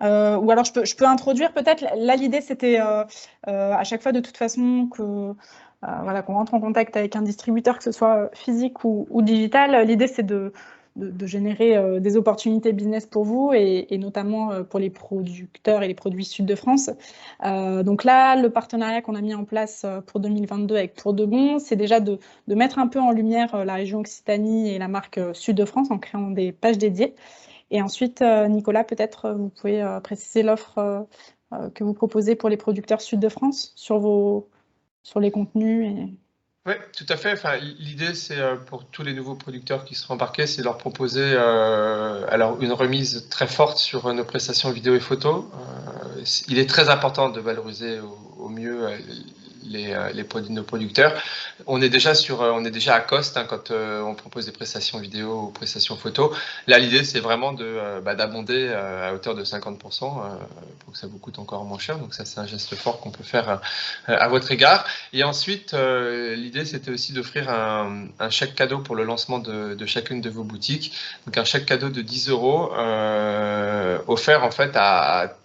Speaker 2: Ou alors je peux introduire peut-être. Là, l'idée c'était à chaque fois de toute façon que voilà, qu'on rentre en contact avec un distributeur, que ce soit physique ou digital. L'idée c'est de générer des opportunités business pour vous et notamment pour les producteurs et les produits Sud de France. Donc là, le partenariat qu'on a mis en place pour 2022 avec Pour de Bon, c'est déjà de mettre un peu en lumière la région Occitanie et la marque Sud de France en créant des pages dédiées. Et ensuite, Nicolas, peut-être vous pouvez préciser l'offre que vous proposez pour les producteurs Sud de France sur les contenus.
Speaker 5: Oui, tout à fait. Enfin, l'idée, c'est pour tous les nouveaux producteurs qui seront embarqués, c'est de leur proposer alors une remise très forte sur nos prestations vidéo et photo. Il est très important de valoriser au mieux les produits de nos producteurs. On est déjà à cost quand on propose des prestations vidéo ou prestations photo. Là, l'idée, c'est vraiment d'abonder à hauteur de 50% pour que ça vous coûte encore moins cher. Donc ça, c'est un geste fort qu'on peut faire à votre égard. Et ensuite, l'idée, c'était aussi d'offrir un chèque cadeau pour le lancement de chacune de vos boutiques. Donc un chèque cadeau de 10 € offert en fait à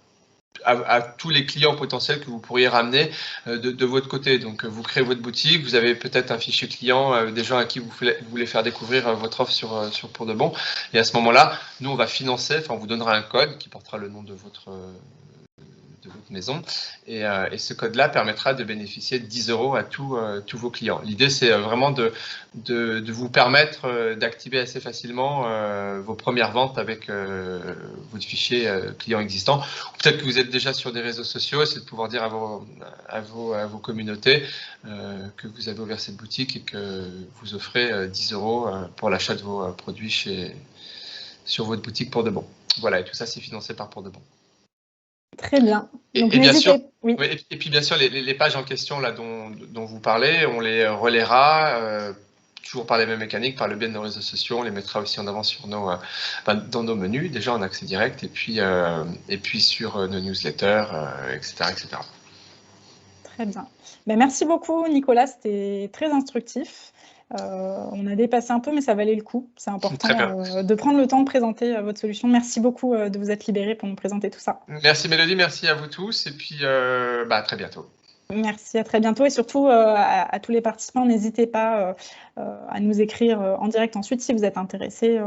Speaker 5: tous les clients potentiels que vous pourriez ramener de votre côté. Donc, vous créez votre boutique, vous avez peut-être un fichier client, des gens à qui vous voulez faire découvrir votre offre sur Pour de Bon. Et à ce moment-là, nous, on va financer, on vous donnera un code qui portera le nom de votre maison. Et ce code-là permettra de bénéficier de 10 € à tous vos clients. L'idée, c'est vraiment de vous permettre d'activer assez facilement vos premières ventes avec votre fichier client existant. Peut-être que vous êtes déjà sur des réseaux sociaux, c'est de pouvoir dire à vos communautés que vous avez ouvert cette boutique et que vous offrez 10 € pour l'achat de vos produits sur votre boutique Pour de Bon. Voilà, et tout ça, c'est financé par Pour de Bon.
Speaker 2: Très bien. Donc,
Speaker 5: et bien sûr,
Speaker 2: oui.
Speaker 5: et puis bien sûr, les pages en question là dont vous parlez, on les relaiera toujours par les mêmes mécaniques, par le biais de nos réseaux sociaux. On les mettra aussi en avant sur dans nos menus, déjà en accès direct, et puis sur nos newsletters, etc., etc.
Speaker 2: Très bien. Ben, merci beaucoup, Nicolas. C'était très instructif. On a dépassé un peu, mais ça valait le coup. C'est important de prendre le temps de présenter votre solution. Merci beaucoup de vous être libéré pour nous présenter tout ça.
Speaker 5: Merci Mélodie, merci à vous tous, et puis à très bientôt.
Speaker 2: Merci, à très bientôt. Et surtout, à tous les participants, n'hésitez pas à nous écrire en direct ensuite si vous êtes intéressés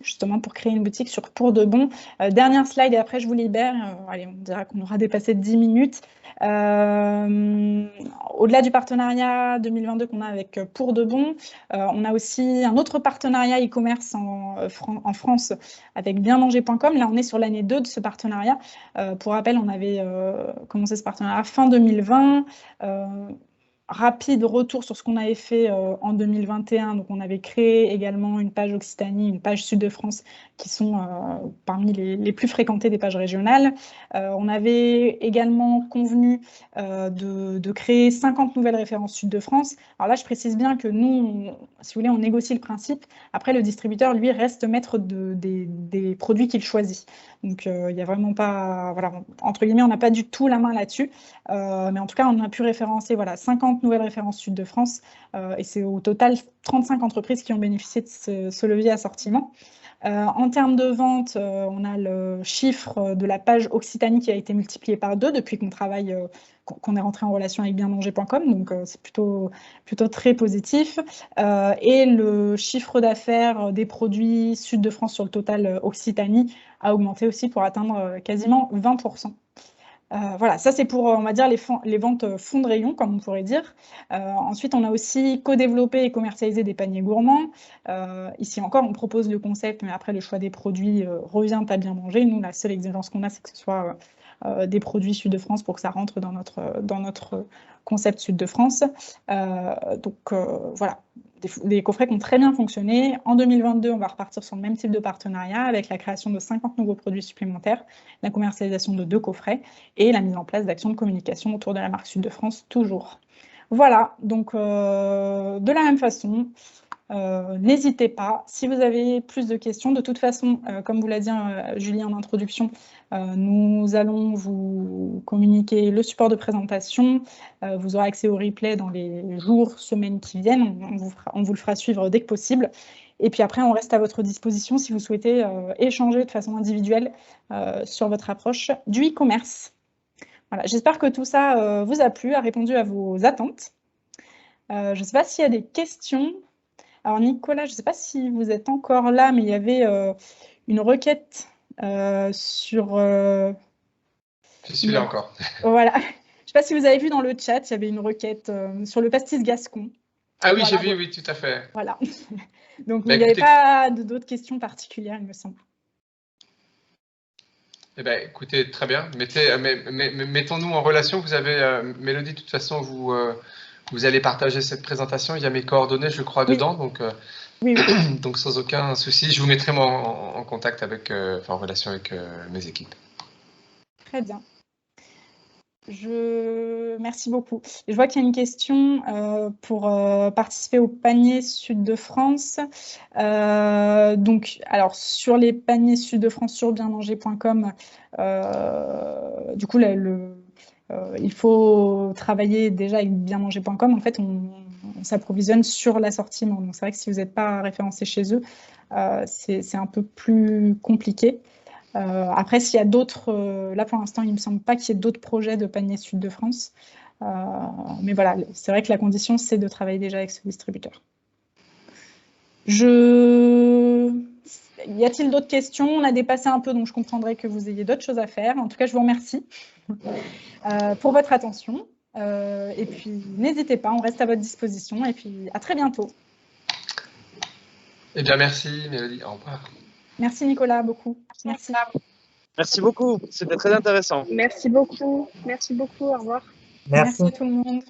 Speaker 2: justement pour créer une boutique sur Pour de Bon. Dernière slide et après je vous libère. Allez, on dira qu'on aura dépassé 10 minutes. Au-delà du partenariat 2022 qu'on a avec Pour de Bon, on a aussi un autre partenariat e-commerce en France avec bienmanger.com. Là, on est sur l'année 2 de ce partenariat. Pour rappel, on avait commencé ce partenariat fin 2020. Rapide retour sur ce qu'on avait fait en 2021. Donc, on avait créé également une page Occitanie, une page Sud-de-France qui sont parmi les plus fréquentées des pages régionales. On avait également convenu de créer 50 nouvelles références Sud-de-France. Alors là, je précise bien que nous, si vous voulez, on négocie le principe. Après, le distributeur, lui, reste maître des produits qu'il choisit. Donc, il n'y a vraiment pas, voilà, entre guillemets, on n'a pas du tout la main là-dessus. Mais en tout cas, on a pu référencer 50 nouvelles références Sud-de-France. Et c'est au total 35 entreprises qui ont bénéficié de ce levier assortiment. En termes de vente, on a le chiffre de la page Occitanie qui a été multiplié par 2 depuis qu'on travaille, qu'on est rentré en relation avec bienmanger.com, donc c'est plutôt très positif. Et le chiffre d'affaires des produits Sud-de-France sur le total Occitanie a augmenté aussi pour atteindre quasiment 20%. Voilà, ça c'est pour, on va dire, les ventes fonds de rayon, comme on pourrait dire. Ensuite, on a aussi co-développé et commercialisé des paniers gourmands. Ici encore, on propose le concept, mais après, le choix des produits revient à bien manger. Nous, la seule exigence qu'on a, c'est que ce soit des produits Sud-de-France pour que ça rentre dans notre concept Sud-de-France. Donc, voilà. Des coffrets qui ont très bien fonctionné. En 2022, on va repartir sur le même type de partenariat avec la création de 50 nouveaux produits supplémentaires, la commercialisation de 2 coffrets et la mise en place d'actions de communication autour de la marque Sud-de-France, toujours. Voilà, donc de la même façon, n'hésitez pas. Si vous avez plus de questions, de toute façon, comme vous l'a dit Julie en introduction, nous allons vous communiquer le support de présentation. Vous aurez accès au replay dans les jours, semaines qui viennent. On vous le fera suivre dès que possible. Et puis après, on reste à votre disposition si vous souhaitez échanger de façon individuelle sur votre approche du e-commerce. Voilà, j'espère que tout ça vous a plu, a répondu à vos attentes. Je ne sais pas s'il y a des questions. Alors Nicolas, je ne sais pas si vous êtes encore là, mais il y avait une requête sur...
Speaker 5: Je suis là encore.
Speaker 2: Voilà. Je ne sais pas si vous avez vu dans le chat, il y avait une requête sur le pastis gascon.
Speaker 5: Ah oui, voilà, j'ai vu, oui, tout à fait.
Speaker 2: Voilà. Donc, il n'y avait pas d'autres questions particulières, il me semble.
Speaker 5: Eh bien, écoutez, très bien. Mettons-nous en relation. Vous avez, Mélodie, de toute façon, vous allez partager cette présentation. Il y a mes coordonnées, je crois, oui, dedans. Donc, oui. Donc, sans aucun souci, je vous mettrai moi en contact avec, en relation avec mes équipes.
Speaker 2: Très bien. Merci beaucoup. Je vois qu'il y a une question pour participer au panier Sud-de-France. Donc, alors, sur les paniers Sud-de-France sur bienmanger.com, du coup, il faut travailler déjà avec bienmanger.com. En fait, on s'approvisionne sur l'assortiment. Donc, c'est vrai que si vous n'êtes pas référencé chez eux, c'est un peu plus compliqué. Après, s'il y a d'autres, là pour l'instant, il ne me semble pas qu'il y ait d'autres projets de panier Sud-de-France. Mais voilà, c'est vrai que la condition, c'est de travailler déjà avec ce distributeur. Y a-t-il d'autres questions? On a dépassé un peu, donc je comprendrai que vous ayez d'autres choses à faire. En tout cas, je vous remercie pour votre attention. Et puis, n'hésitez pas, on reste à votre disposition. Et puis, à très bientôt.
Speaker 5: Eh bien, merci, Mélodie. Au revoir.
Speaker 2: Merci, Nicolas, beaucoup. Merci.
Speaker 6: Merci beaucoup, c'était très intéressant.
Speaker 7: Merci beaucoup, au revoir.
Speaker 2: Merci à tout le monde.